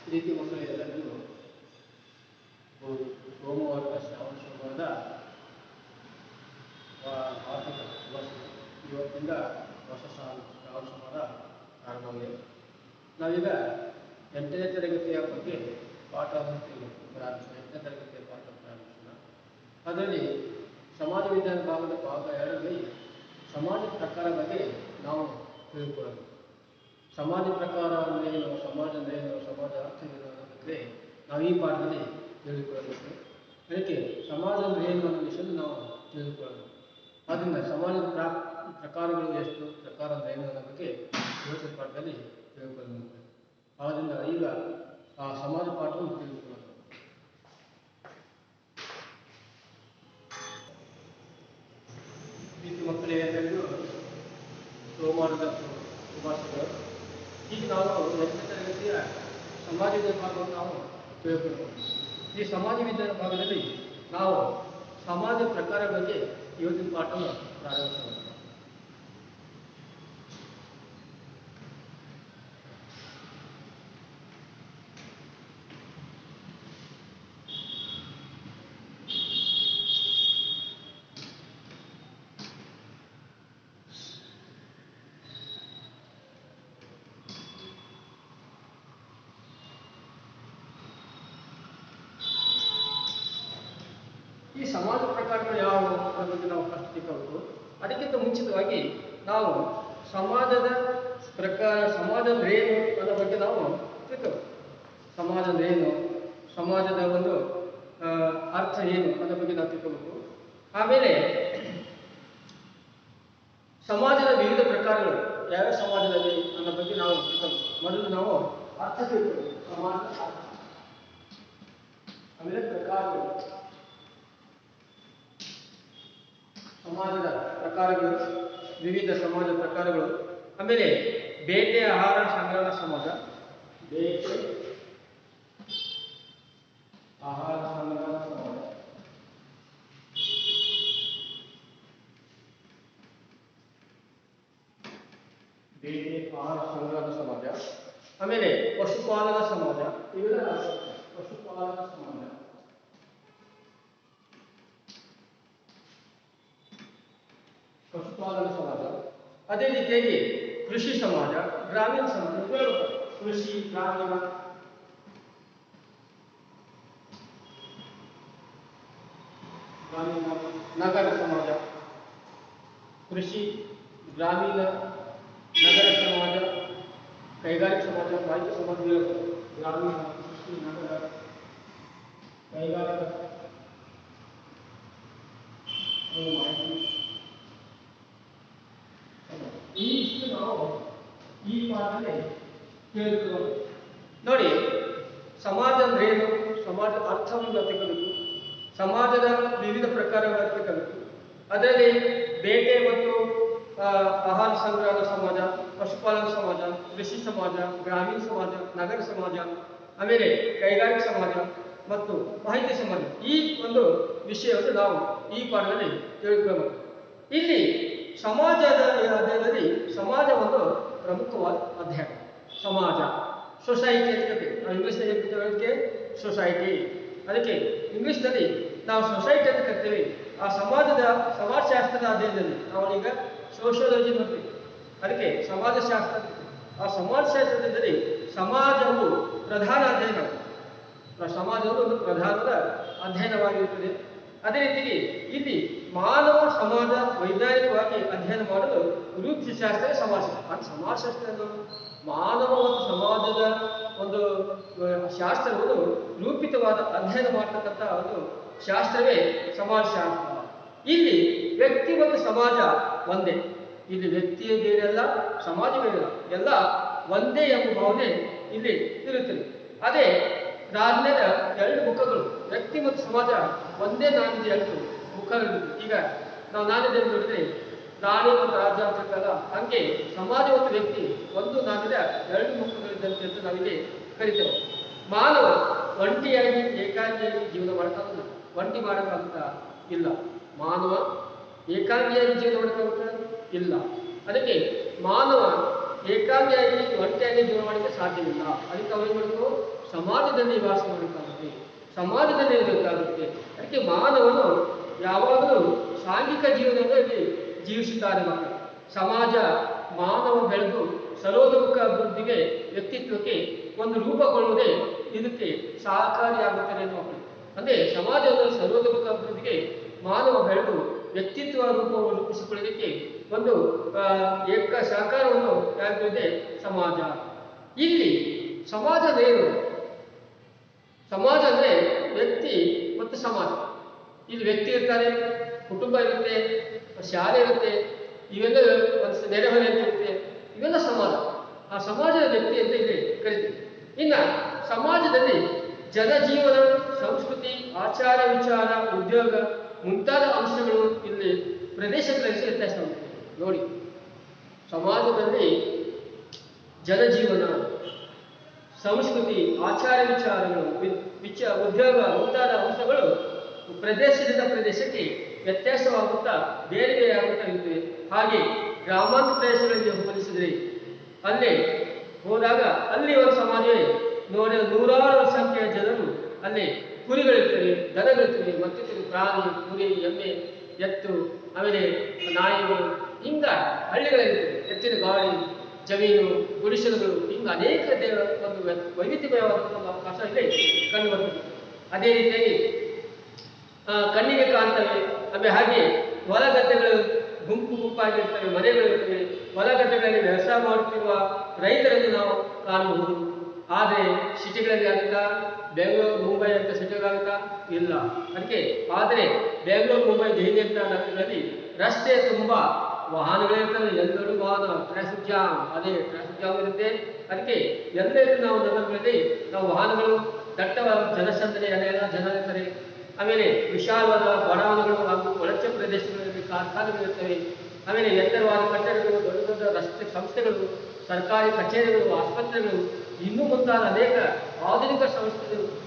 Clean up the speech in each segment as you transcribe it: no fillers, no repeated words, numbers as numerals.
ಪ್ರೀತಿ ಮಕ್ಕಳೆಲ್ಲರಿಗೂ ಸೋಮವಾರದ ಶ್ರಾವಣ ಸೋಮವಾರದ ಆರ್ಥಿಕ ವರ್ಷ ಇವತ್ತಿಂದ ಹೊಸ ಶ್ರಾವಣ ಸೋಮವಾರ ಪ್ರಾರಂಭವಾಗಿದೆ. ನಾವೀಗ 8ನೇ ತರಗತಿಯ ಬಗ್ಗೆ ಪಾಠವನ್ನು ಪ್ರಾರಂಭಿಸೋಣ. 8ನೇ ತರಗತಿಯ ಪಾಠ ಪ್ರಾರಂಭಿಸೋಣ. ಅದರಲ್ಲಿ ಸಮಾಜ ವಿಜ್ಞಾನ ಭಾಗದ ಭಾಗ 2ರಲ್ಲಿ ಸಮಾಜ ಪ್ರಕಾರ ಬಗ್ಗೆ ನಾವು ತಿಳ್ಕೊಳ್ಳೋಣ. ಸಮಾಜ ಪ್ರಕಾರ ಅಂದರೆ ಏನು, ಸಮಾಜ ಅಂದರೆ ಏನು, ಸಮಾಜ ಅರ್ಥ ಏನು ಅನ್ನೋದಕ್ಕೆ ನಾವು ಈ ಪಾಠದಲ್ಲಿ ತಿಳಿದುಕೊಳ್ಳಬೇಕು. ಅದಕ್ಕೆ ಸಮಾಜ ಅಂದರೆ ಏನು ಅನ್ನೋ ವಿಷಯವನ್ನು ನಾವು ತಿಳಿದುಕೊಳ್ಳೋಣ. ಆದ್ದರಿಂದ ಸಮಾಜದ ಪ್ರಕಾರಗಳು ಎಷ್ಟು, ಪ್ರಕಾರ ಅಂದರೆ ಏನು ಅನ್ನೋ ಬಗ್ಗೆ ಇವತ್ತಿನ ಪಾಠದಲ್ಲಿ ತಿಳಿದುಕೊಳ್ಳಬೇಕು. ಆದ್ದರಿಂದ ಈಗ ಆ ಸಮಾಜ ಪಾಠವನ್ನು ತಿಳಿದುಕೊಳ್ಳೋಣ. ಪ್ರೀತಿ ಮಕ್ಕಳೇ ಎಲ್ಲರಿಗೂ ಸೋಮವಾರದ ಶುಭಾಶಯಗಳು. ಈಗ ನಾವು 8ನೇ ತರಗತಿಯ ಸಮಾಜ ವಿಜ್ಞಾನ ಭಾಗವನ್ನು ನಾವು ತಿಳ್ಕೊಳ್ಬೋದು. ಈ ಸಮಾಜ ವಿಜ್ಞಾನ ಭಾಗದಲ್ಲಿ ನಾವು ಸಮಾಜ ಪ್ರಕಾರ ಬಗ್ಗೆ ಇವತ್ತಿನ ಪಾಠವನ್ನು ಪ್ರಾರಂಭಿಸೋಣ. ಈ ಸಮಾಜ ಪ್ರಕಾರಗಳು ಯಾವುವು ಅನ್ನೋ ಬಗ್ಗೆ ನಾವು ಫಸ್ಟ್ ತಿಳ್ಕೋಬೇಕು. ಅದಕ್ಕಿಂತ ಮುಂಚಿತವಾಗಿ ನಾವು ಸಮಾಜದ ಪ್ರಕಾರ, ಸಮಾಜ ಅಂದ್ರೆ ಏನು ಅನ್ನೋ ಬಗ್ಗೆ ನಾವು ತಿಳ್ಕೋಬೇಕು. ಸಮಾಜ ಅಂದ್ರೆ ಏನು, ಸಮಾಜದ ಒಂದು ಅರ್ಥ ಏನು ಅನ್ನೋ ಬಗ್ಗೆ ನಾವು ತಿಳ್ಕೋಬೇಕು. ಆಮೇಲೆ ಸಮಾಜದ ವಿವಿಧ ಪ್ರಕಾರಗಳು ಯಾವ ಸಮಾಜದಲ್ಲಿ ಅನ್ನೋ ಬಗ್ಗೆ ನಾವು ತಿಳ್ಕೋಬೇಕು. ಮೊದಲು ನಾವು ಅರ್ಥ ತಿಳ್ಕೋಬೇಕು. ಸಮಾಜ ಅರ್ಥ, ಆಮೇಲೆ ಪ್ರಕಾರಗಳು, ಸಮಾಜದ ಪ್ರಕಾರಗಳು, ವಿವಿಧ ಸಮಾಜ ಪ್ರಕಾರಗಳು, ಆಮೇಲೆ ಬೇಟೆ ಆಹಾರ ಸಂಗ್ರಹಣ ಸಮಾಜ, ಬೇಟೆ ಆಹಾರ ಸಂಗ್ರಹಣ ಸಮಾಜ, ಬೇಟೆ ಆಹಾರ ಸಂಗ್ರಹಣ ಸಮಾಜ, ಆಮೇಲೆ ಪಶುಪಾಲನಾ ಸಮಾಜ, ಇವೆಲ್ಲ ಪಶುಪಾಲನಾ ಸಮಾಜ, ಪಶುಪಾಲನಾ ಸಮಾಜ. ಅದೇ ರೀತಿಯಾಗಿ ಕೃಷಿ ಸಮಾಜ, ಗ್ರಾಮೀಣ ಸಮಾಜ, ಕೃಷಿ, ಗ್ರಾಮೀಣ, ನಗರ ಸಮಾಜ, ಕೃಷಿ, ಗ್ರಾಮೀಣ, ನಗರ ಸಮಾಜ, ಕೈಗಾರಿಕಾ ಸಮಾಜ, ಮಾಹಿತಿ ಸಮಾಜ, ಗ್ರಾಮೀಣ, ಕೃಷಿ, ನಗರ, ಕೈಗಾರಿಕಾ, ಮಾಹಿತಿ. ಇಷ್ಟು ನಾವು ಈ ಪಾಠದಲ್ಲಿ ಕೇಳಿಕೊಳ್ಳೋಣ. ನೋಡಿ, ಸಮಾಜ ಅಂದ್ರೆ ಏನು, ಸಮಾಜದ ಅರ್ಥವನ್ನು ತಿಳ್ಕೋಬೇಕು, ಸಮಾಜದ ವಿವಿಧ ಪ್ರಕಾರಗಳನ್ನು ತಿಳ್ಕೋಬೇಕು. ಅದರಲ್ಲಿ ಬೇಟೆ ಮತ್ತು ಆಹಾರ ಸಂಗ್ರಹದ ಸಮಾಜ, ಪಶುಪಾಲನಾ ಸಮಾಜ, ಕೃಷಿ ಸಮಾಜ, ಗ್ರಾಮೀಣ ಸಮಾಜ, ನಗರ ಸಮಾಜ, ಆಮೇಲೆ ಕೈಗಾರಿಕಾ ಸಮಾಜ ಮತ್ತು ಮಾಹಿತಿ ಸಮಾಜ, ಈ ಒಂದು ವಿಷಯವನ್ನು ನಾವು ಈ ಪಾಠದಲ್ಲಿ ತಿಳ್ಕೊಳ್ಬೇಕು. ಇಲ್ಲಿ ಸಮಾಜದ ಅಧ್ಯಯನದಲ್ಲಿ ಸಮಾಜ ಒಂದು ಪ್ರಮುಖವಾದ ಅಧ್ಯಯನ. ಸಮಾಜ, ಸೊಸೈಟಿ ಅಂತ ಕರಿತೀವಿ ನಾವು. ಇಂಗ್ಲಿಷ್ನಲ್ಲಿ ಅದಕ್ಕೆ ಸೊಸೈಟಿ, ಅದಕ್ಕೆ ಇಂಗ್ಲಿಷ್ನಲ್ಲಿ ನಾವು ಸೊಸೈಟಿ ಅಂತ ಕರಿತೀವಿ. ಆ ಸಮಾಜಶಾಸ್ತ್ರದ ಅಧ್ಯಯನದಲ್ಲಿ ನಾವು ಈಗ ಸೋಷಿಯಾಲಜಿ ನೋಡ್ತೀವಿ, ಅದಕ್ಕೆ ಸಮಾಜಶಾಸ್ತ್ರ. ಆ ಸಮಾಜಶಾಸ್ತ್ರದಲ್ಲಿ ಸಮಾಜವು ಪ್ರಧಾನ ಅಧ್ಯಯನ, ಸಮಾಜವು ಒಂದು ಪ್ರಧಾನದ ಅಧ್ಯಯನವಾಗಿರುತ್ತದೆ. ಅದೇ ರೀತಿಗೆ ಇಲ್ಲಿ ಮಾನವ ಸಮಾಜ ವೈಜ್ಞಾನಿಕವಾಗಿ ಅಧ್ಯಯನ ಮಾಡಲು ರೂಪಿಸಿದ ಶಾಸ್ತ್ರ ಸಮಾಜಶಾಸ್ತ್ರ. ಅದು ಸಮಾಜಶಾಸ್ತ್ರ ಮಾನವ ಮತ್ತು ಸಮಾಜದ ಒಂದು ಶಾಸ್ತ್ರವನ್ನು ರೂಪಿತವಾದ ಅಧ್ಯಯನ ಮಾಡತಕ್ಕಂಥ ಒಂದು ಶಾಸ್ತ್ರವೇ ಸಮಾಜಶಾಸ್ತ್ರ. ಇಲ್ಲಿ ವ್ಯಕ್ತಿ ಮತ್ತು ಸಮಾಜ ಒಂದೇ. ಇಲ್ಲಿ ವ್ಯಕ್ತಿಯ ಬೇರೆಯಲ್ಲ, ಸಮಾಜ ಬೇರೆಯಲ್ಲ, ಎಲ್ಲ ಒಂದೇ ಎಂಬ ಭಾವನೆ ಇಲ್ಲಿ ಇರುತ್ತದೆ. ಅದೇ ನಾಣ್ಯದ 2 ಮುಖಗಳು. ವ್ಯಕ್ತಿ ಮತ್ತು ಸಮಾಜ ಒಂದೇ ನಾಣ್ಯದ 2 ಮುಖಗಳು. ಈಗ ನಾವು ನಾಣ್ಯದಲ್ಲಿ ನೋಡಿದ್ರೆ ರಾಣಿ ಮತ್ತು ರಾಜ ಅಂತಕ್ಕಲ್ಲ, ಹಂಗೆ ಸಮಾಜ ಮತ್ತು ವ್ಯಕ್ತಿ ಒಂದು ನಾಣ್ಯದ 2 ಮುಖಗಳಿದ್ದಂತೆ ಅಂತ ನಾವಿಲ್ಲಿ ಕರಿತೇವೆ. ಮಾನವ ಒಂಟಿಯಾಗಿ ಏಕಾಂಗಿಯಾಗಿ ಜೀವನ ಮಾಡೋಕ್ಕಾಗಲ್ಲ, ಒಂಟಿ ಮಾಡೋಕ್ಕಾಗುತ್ತ ಇಲ್ಲ. ಮಾನವ ಏಕಾಂಗಿಯಾಗಿ ಜೀವನ ಮಾಡೋಕ್ಕಾಗುತ್ತ ಇಲ್ಲ. ಅದಕ್ಕೆ ಮಾನವ ಏಕಾಂಗಿಯಾಗಿ ಒಂಟಿಯಾಗಿ ಜೀವನ ಮಾಡಲಿಕ್ಕೆ ಸಾಧ್ಯವಿಲ್ಲ. ಅದಕ್ಕೆ ಅವ್ರು ಏನು ಮಾಡಬೇಕು? ಸಮಾಜದಲ್ಲಿ ವಾಸ ಮಾಡಬೇಕಾಗುತ್ತೆ, ಸಮಾಜದಲ್ಲಿ ಇರಬೇಕಾಗುತ್ತೆ. ಅದಕ್ಕೆ ಮಾನವನು ಯಾವಾಗಲೂ ಸಾಂಘಿಕ ಜೀವನದಲ್ಲಿ ಜೀವಿಸುತ್ತಾರೆ. ಮಾತ್ರ ಸಮಾಜ ಮಾನವ ಬೆಳೆದು ಸರ್ವತೋಮುಖ ಅಭಿವೃದ್ಧಿಗೆ, ವ್ಯಕ್ತಿತ್ವಕ್ಕೆ ಒಂದು ರೂಪಗೊಳ್ಳುವುದೇ ಇದಕ್ಕೆ ಸಹಕಾರಿಯಾಗುತ್ತದೆ ಅನ್ನುವ. ಅಂದರೆ ಸಮಾಜದ ಸರ್ವತೋಮುಖ ಅಭಿವೃದ್ಧಿಗೆ ಮಾನವ ಬೆಳೆದು ವ್ಯಕ್ತಿತ್ವ ರೂಪವನ್ನು ರೂಪಿಸಿಕೊಳ್ಳಲಿಕ್ಕೆ ಒಂದು ಏಕ ಸಹಕಾರವನ್ನು ಯಾರಿದೆ? ಸಮಾಜ. ಇಲ್ಲಿ ಸಮಾಜದೇನು? ಸಮಾಜ ಅಂದರೆ ವ್ಯಕ್ತಿ ಮತ್ತು ಸಮಾಜ. ಇಲ್ಲಿ ವ್ಯಕ್ತಿ ಇರ್ತಾರೆ, ಕುಟುಂಬ ಇರುತ್ತೆ, ಶಾಲೆ ಇರುತ್ತೆ, ಇವೆಲ್ಲ ಒಂದು ನೆರೆಹೊರೆ ಅಂತ ಇರುತ್ತೆ, ಇವೆಲ್ಲ ಸಮಾಜ. ಆ ಸಮಾಜದ ವ್ಯಕ್ತಿ ಅಂತ ಇಲ್ಲಿ ಕರಿತೀವಿ. ಇನ್ನು ಸಮಾಜದಲ್ಲಿ ಜನಜೀವನ, ಸಂಸ್ಕೃತಿ, ಆಚಾರ ವಿಚಾರ, ಉದ್ಯೋಗ ಮುಂತಾದ ಅಂಶಗಳು ಇಲ್ಲಿ ಪ್ರದೇಶಗಳಲ್ಲಿ ವ್ಯತ್ಯಾಸ ಆಗುತ್ತೆ. ನೋಡಿ, ಸಮಾಜದಲ್ಲಿ ಜನಜೀವನ, ಸಂಸ್ಕೃತಿ, ಆಚಾರ ವಿಚಾರಗಳು, ಉದ್ಯೋಗ ಮುಂತಾದ ಅಂಶಗಳು ಪ್ರದೇಶದಿಂದ ಪ್ರದೇಶಕ್ಕೆ ವ್ಯತ್ಯಾಸವಾಗುತ್ತಾ ಬೇರೆ ಬೇರೆ ಆಗುತ್ತಾ ಇರ್ತವೆ. ಹಾಗೆ ಗ್ರಾಮಾಂತರ ಪ್ರದೇಶಗಳಿಗೆ ಹೋಲಿಸಿದರೆ ಅಲ್ಲಿ ಹೋದಾಗ ಅಲ್ಲಿ ಒಂದು ಸಮಾಜವೇ ನೋಡಿ, ನೂರಾರು ಸಂಖ್ಯೆಯ ಜನರು ಅಲ್ಲಿ ಕುರಿಗಳಿರ್ತವೆ, ದನಗಳಿರ್ತವೆ, ಮತ್ತಿತರ ಪ್ರಾಣಿ, ಕುರಿ, ಎಮ್ಮೆ, ಎತ್ತು, ಆಮೇಲೆ ನಾಯಿಗಳು, ಹಿಂಗ ಹಳ್ಳಿಗಳಿರ್ತವೆ. ಎತ್ತಿನ ಗಾಡಿ, ಜಮೀನು, ಗುಡಿಸಲುಗಳು, ಹಿಂಗ ಅನೇಕ ಒಂದು ವೈವಿಧ್ಯಮಯವಾದ ಒಂದು ಅವಕಾಶ ಇಲ್ಲಿ ಕಂಡು ಬರ್ತದೆ. ಅದೇ ರೀತಿಯಾಗಿ ಕಣ್ಣಿಗೆ ಕಾಣ್ತವೆ. ಆಮೇಲೆ ಹಾಗೆ ಹೊಲಗದ್ದೆಗಳು ಗುಂಪು ಗುಂಪಾಗಿರ್ತವೆ, ಮನೆಗಳಿರ್ತವೆ. ಹೊಲಗದ್ದೆಗಳಲ್ಲಿ ವ್ಯವಸಾಯ ಮಾಡುತ್ತಿರುವ ರೈತರನ್ನು ನಾವು ಕಾಣಬಹುದು. ಆದರೆ ಸಿಟಿಗಳಲ್ಲಿ ಆಗುತ್ತಾ? ಬೆಂಗಳೂರು, ಮುಂಬೈ ಅಂತ ಸಿಟಿಗಳಾಗುತ್ತಾ? ಇಲ್ಲ. ಅದಕ್ಕೆ ಆದರೆ ಬೆಂಗಳೂರು, ಮುಂಬೈ, ದೆಹಲಿ ಅಂತ ನಗರಗಳಲ್ಲಿ ರಸ್ತೆ ತುಂಬ ವಾಹನಗಳಿರ್ತವೆ. ಎಲ್ಲರೂ ವಾಹನ, ಟ್ರಾಫಿಕ್ ಜಾಮ್, ಅದೇ ಟ್ರಾಫಿಕ್ ಜಾಮ್ ಇರುತ್ತೆ. ಅದಕ್ಕೆ ಎಲ್ಲರೂ ನಾವು ನಗರಗಳಲ್ಲಿ ನಾವು ವಾಹನಗಳು, ದಟ್ಟವಾದ ಜನಸಂದಣಿ, ಅಲ್ಲೆಲ್ಲ ಜನ ಇರ್ತಾರೆ. ಆಮೇಲೆ ವಿಶಾಲವಾದ ಬಡಾವಣೆಗಳು ಹಾಗೂ ಕೊಳಚೆ ಪ್ರದೇಶಗಳಲ್ಲಿ ಕಾರ್ಖಾನೆಗಳಿರ್ತವೆ. ಆಮೇಲೆ ಎತ್ತರವಾದ ಕಟ್ಟಡಗಳು, ದೊಡ್ಡ ದೊಡ್ಡ ರಸ್ತೆ ಸಂಸ್ಥೆಗಳು, ಸರ್ಕಾರಿ ಕಚೇರಿಗಳು, ಆಸ್ಪತ್ರೆಗಳು, ಇನ್ನೂ ಮುಂತಾದ ಅನೇಕ ಆಧುನಿಕ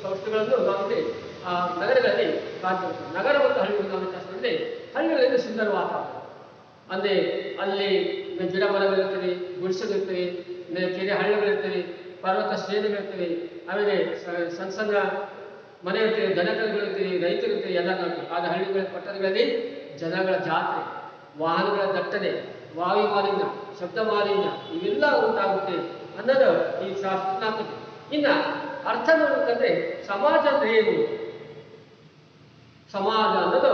ಸಂಸ್ಥೆಗಳನ್ನು ನಾವಿಲ್ಲಿ ನಗರಗಳಲ್ಲಿ ಕಾಣ್ತೇವೆ. ನಗರ ಮತ್ತು ಹಳ್ಳಿಗಳು ನಾವು ವ್ಯತ್ಯಾಸದಲ್ಲಿ ಹಳ್ಳಿಗಳಲ್ಲಿ ಸುಂದರ ವಾತಾವರಣ ಅಂದರೆ ಅಲ್ಲಿ ಗಿಡ ಮರಗಳಿರ್ತವೆ, ಗುಡಿಸಲಿರ್ತವೆ, ಕೆರೆ ಹಳ್ಳಗಳಿರ್ತವೆ, ಪರ್ವತ ಶ್ರೇಣಿಗಳಿರ್ತವೆ. ಆಮೇಲೆ ಸಣ್ಣ ಸಣ್ಣ ಮನೆ ಇರ್ತವೆ, ದನಗಳಿರ್ತವೆ, ರೈತರು ಇರ್ತವೆ, ಎಲ್ಲ ಕಾಣ್ತವೆ. ಆದ ಹಳ್ಳಿಗಳ ಪಟ್ಟಣಗಳಲ್ಲಿ ಜನಗಳ ಜಾತ್ರೆ, ವಾಹನಗಳ ದಟ್ಟಣೆ, ವಾಯು ಮಾಲಿನ್ಯ, ಶಬ್ದ ಮಾಲಿನ್ಯ ಇವೆಲ್ಲ ಉಂಟಾಗುತ್ತೆ ಅನ್ನೋದು ಈ ಶಾಸ್ತ್ರಾತ್ಮಕ. ಇನ್ನು ಅರ್ಥ ಮಾಡಬೇಕಂದ್ರೆ ಸಮಾಜ ಅಂದ್ರೆ ಏನು? ಸಮಾಜ ಅನ್ನೋದು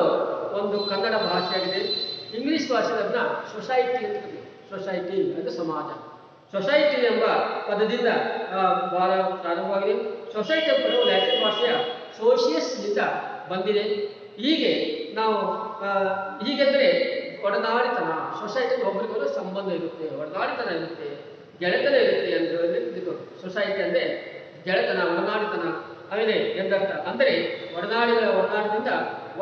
ಒಂದು ಕನ್ನಡ ಭಾಷೆಯಾಗಿದೆ. ಇಂಗ್ಲಿಷ್ ಭಾಷೆಯನ್ನ ಸೊಸೈಟಿ ಅಂತ. ಸೊಸೈಟಿ ಅಂದರೆ ಸಮಾಜ. ಸೊಸೈಟಿ ಎಂಬ ಪದದಿಂದ ಬಹಳ ಪ್ರಾರಂಭವಾಗಿದೆ. ಸೊಸೈಟಿ ಎಂಬ ಲ್ಯಾಟಿನ್ ಭಾಷೆಯ ಸೋಷಿಯಸ್ನಿಂದ ಬಂದಿದೆ. ಹೀಗೆ ನಾವು ಹೀಗೆಂದರೆ ಒಡನಾಡಿತನ, ಸೊಸೈಟಿ ಒಬ್ಬರಿಗೊಬ್ಬರು ಸಂಬಂಧ ಇರುತ್ತೆ, ಒಡನಾಡಿತನ ಇರುತ್ತೆ, ಗೆಳೆತನ ಇರುತ್ತೆ ಎಂದು ಸೊಸೈಟಿ ಅಂದರೆ ಗೆಳೆತನ, ಒಡನಾಡಿತನ ಆಮೇಲೆ ಎಂದರ್ಥ. ಅಂದರೆ ಒಡನಾಟದಿಂದ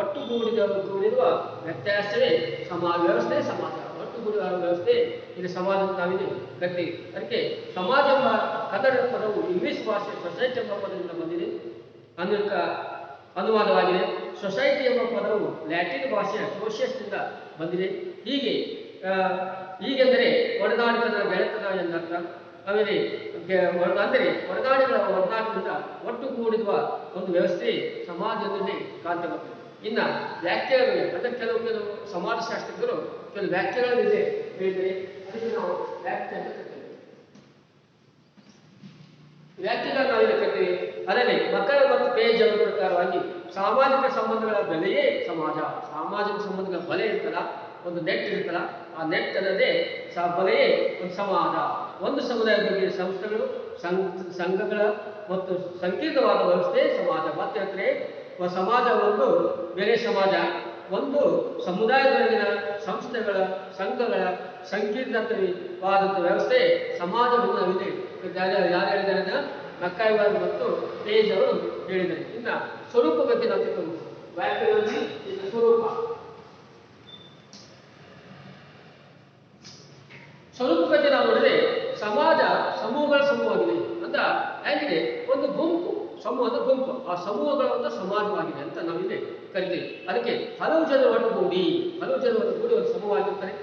ಒಟ್ಟುಗೂಡಿರುವ ವ್ಯತ್ಯಾಸವೇ ಸಮಾಜ ವ್ಯವಸ್ಥೆ. ಸಮಾಜ ಒಟ್ಟುಗೂಡುವ ವ್ಯವಸ್ಥೆ ಇದು ಸಮಾಜ ನಾವಿದೆ ಕರಿತೀವಿ. ಅದಕ್ಕೆ ಸಮಾಜ ಎಂಬ ಕನ್ನಡ ಪದವು ಇಂಗ್ಲಿಷ್ ಭಾಷೆ ಸೊಸೈಟಿ ಎಂಬ ಪದದಿಂದ ಬಂದಿದೆ, ಅನುವಾದವಾಗಿದೆ. ಸೊಸೈಟಿ ಎಂಬ ಪದವು ಲ್ಯಾಟಿನ್ ಭಾಷೆಯ ಸೋಷಿಯಸ್ನಿಂದ ಬಂದಿದೆ. ಹೀಗೆಂದರೆ ಒಡನಾಡಿತನ, ಗೆಳೆತನ ಎಂದರ್ಥ. ಆಮೇಲೆ ಅಂದರೆ ಒಡನಾಟದಿಂದ ಒಟ್ಟುಗೂಡಿರುವ ಒಂದು ವ್ಯವಸ್ಥೆ ಸಮಾಜದಲ್ಲಿ ಕಾಣ್ತಬರ್ತದೆ. ಇನ್ನು ವ್ಯಾಖ್ಯೆಗಳು ಅಂದರೆ ಕೆಲವು ಸಮಾಜಶಾಸ್ತ್ರಜ್ಞರು ಕೆಲವು ವ್ಯಾಖ್ಯೆಗಳಿದೆ ಹೇಳಿದರೆ ಅದಕ್ಕೆ ನಾವು ವ್ಯಾಖ್ಯೆ ಅಂತ ಕರಿತೇವೆ. ವ್ಯಾಖ್ಯೆಗಳನ್ನು ನಾವಿಲ್ಲಿ ಕರಿತೀವಿ. ಅದರಲ್ಲಿ ಮಕ್ಕಳ ಮತ್ತು ಪೇಜ್ ಅವರ ಪ್ರಕಾರವಾಗಿ ಸಾಮಾಜಿಕ ಸಂಬಂಧಗಳ ಬೆಲೆಯೇ ಸಮಾಜ. ಸಾಮಾಜಿಕ ಸಂಬಂಧಗಳ ಬಲೆ ಇರ್ತಲ್ಲ, ಒಂದು ನೆಟ್ ಇರುತ್ತಲ್ಲ, ಆ ನೆಟ್ ಅನ್ನೋದೇ ಬಲೆಯೇ ಒಂದು ಸಮಾಜ. ಒಂದು ಸಮುದಾಯದ ಬಗ್ಗೆ ಸಂಸ್ಥೆಗಳು, ಸಂಘಗಳ ಮತ್ತು ಸಂಕೀರ್ಣವಾದ ವ್ಯವಸ್ಥೆ ಸಮಾಜ. ಮತ್ತೆ ಅಂದರೆ ಸಮಾಜ ಒಂದು ಬೇರೆ ಸಮಾಜ, ಒಂದು ಸಮುದಾಯದೊಳಗಿನ ಸಂಸ್ಥೆಗಳ, ಸಂಘಗಳ ಸಂಕೀರ್ಣವಾದಂಥ ವ್ಯವಸ್ಥೆ ಸಮಾಜವಿದೆ. ಯಾರು ಹೇಳಿದ್ದಾರೆ? ಮಕ್ಕಾಯಿವಾರ್ ಮತ್ತು ಪೇಜ್ ಅವರು ಹೇಳಿದ್ದಾರೆ. ಇನ್ನು ಸ್ವರೂಪ ಬಗ್ಗೆ ನಾವು ತಿಳ್ಕೊಂಡು ವ್ಯಾಖ್ಯಾನದಲ್ಲಿ ಸ್ವರೂಪ ಬಗ್ಗೆ ನಾವು ನೋಡಿದ್ರೆ ಸಮಾಜ ಸಮೂಹಗಳ ಸಮೂಹವಾಗಿದೆ ಅಂತ ಹೇಗಿದೆ. ಒಂದು ಗುಂಪು, ಸಮೂಹ ಅಂದ್ರೆ ಗುಂಪು, ಆ ಸಮೂಹಗಳ ಒಂದು ಸಮಾಜವಾಗಿದೆ ಅಂತ ನಾವಿಲ್ಲಿ ಕರಿತೀವಿ. ಅದಕ್ಕೆ ಹಲವು ಜನರು ಒಟ್ಟುಗೂಡಿ ಒಂದು ಸಮೂಹವಾಗಿರ್ತಾರೆ.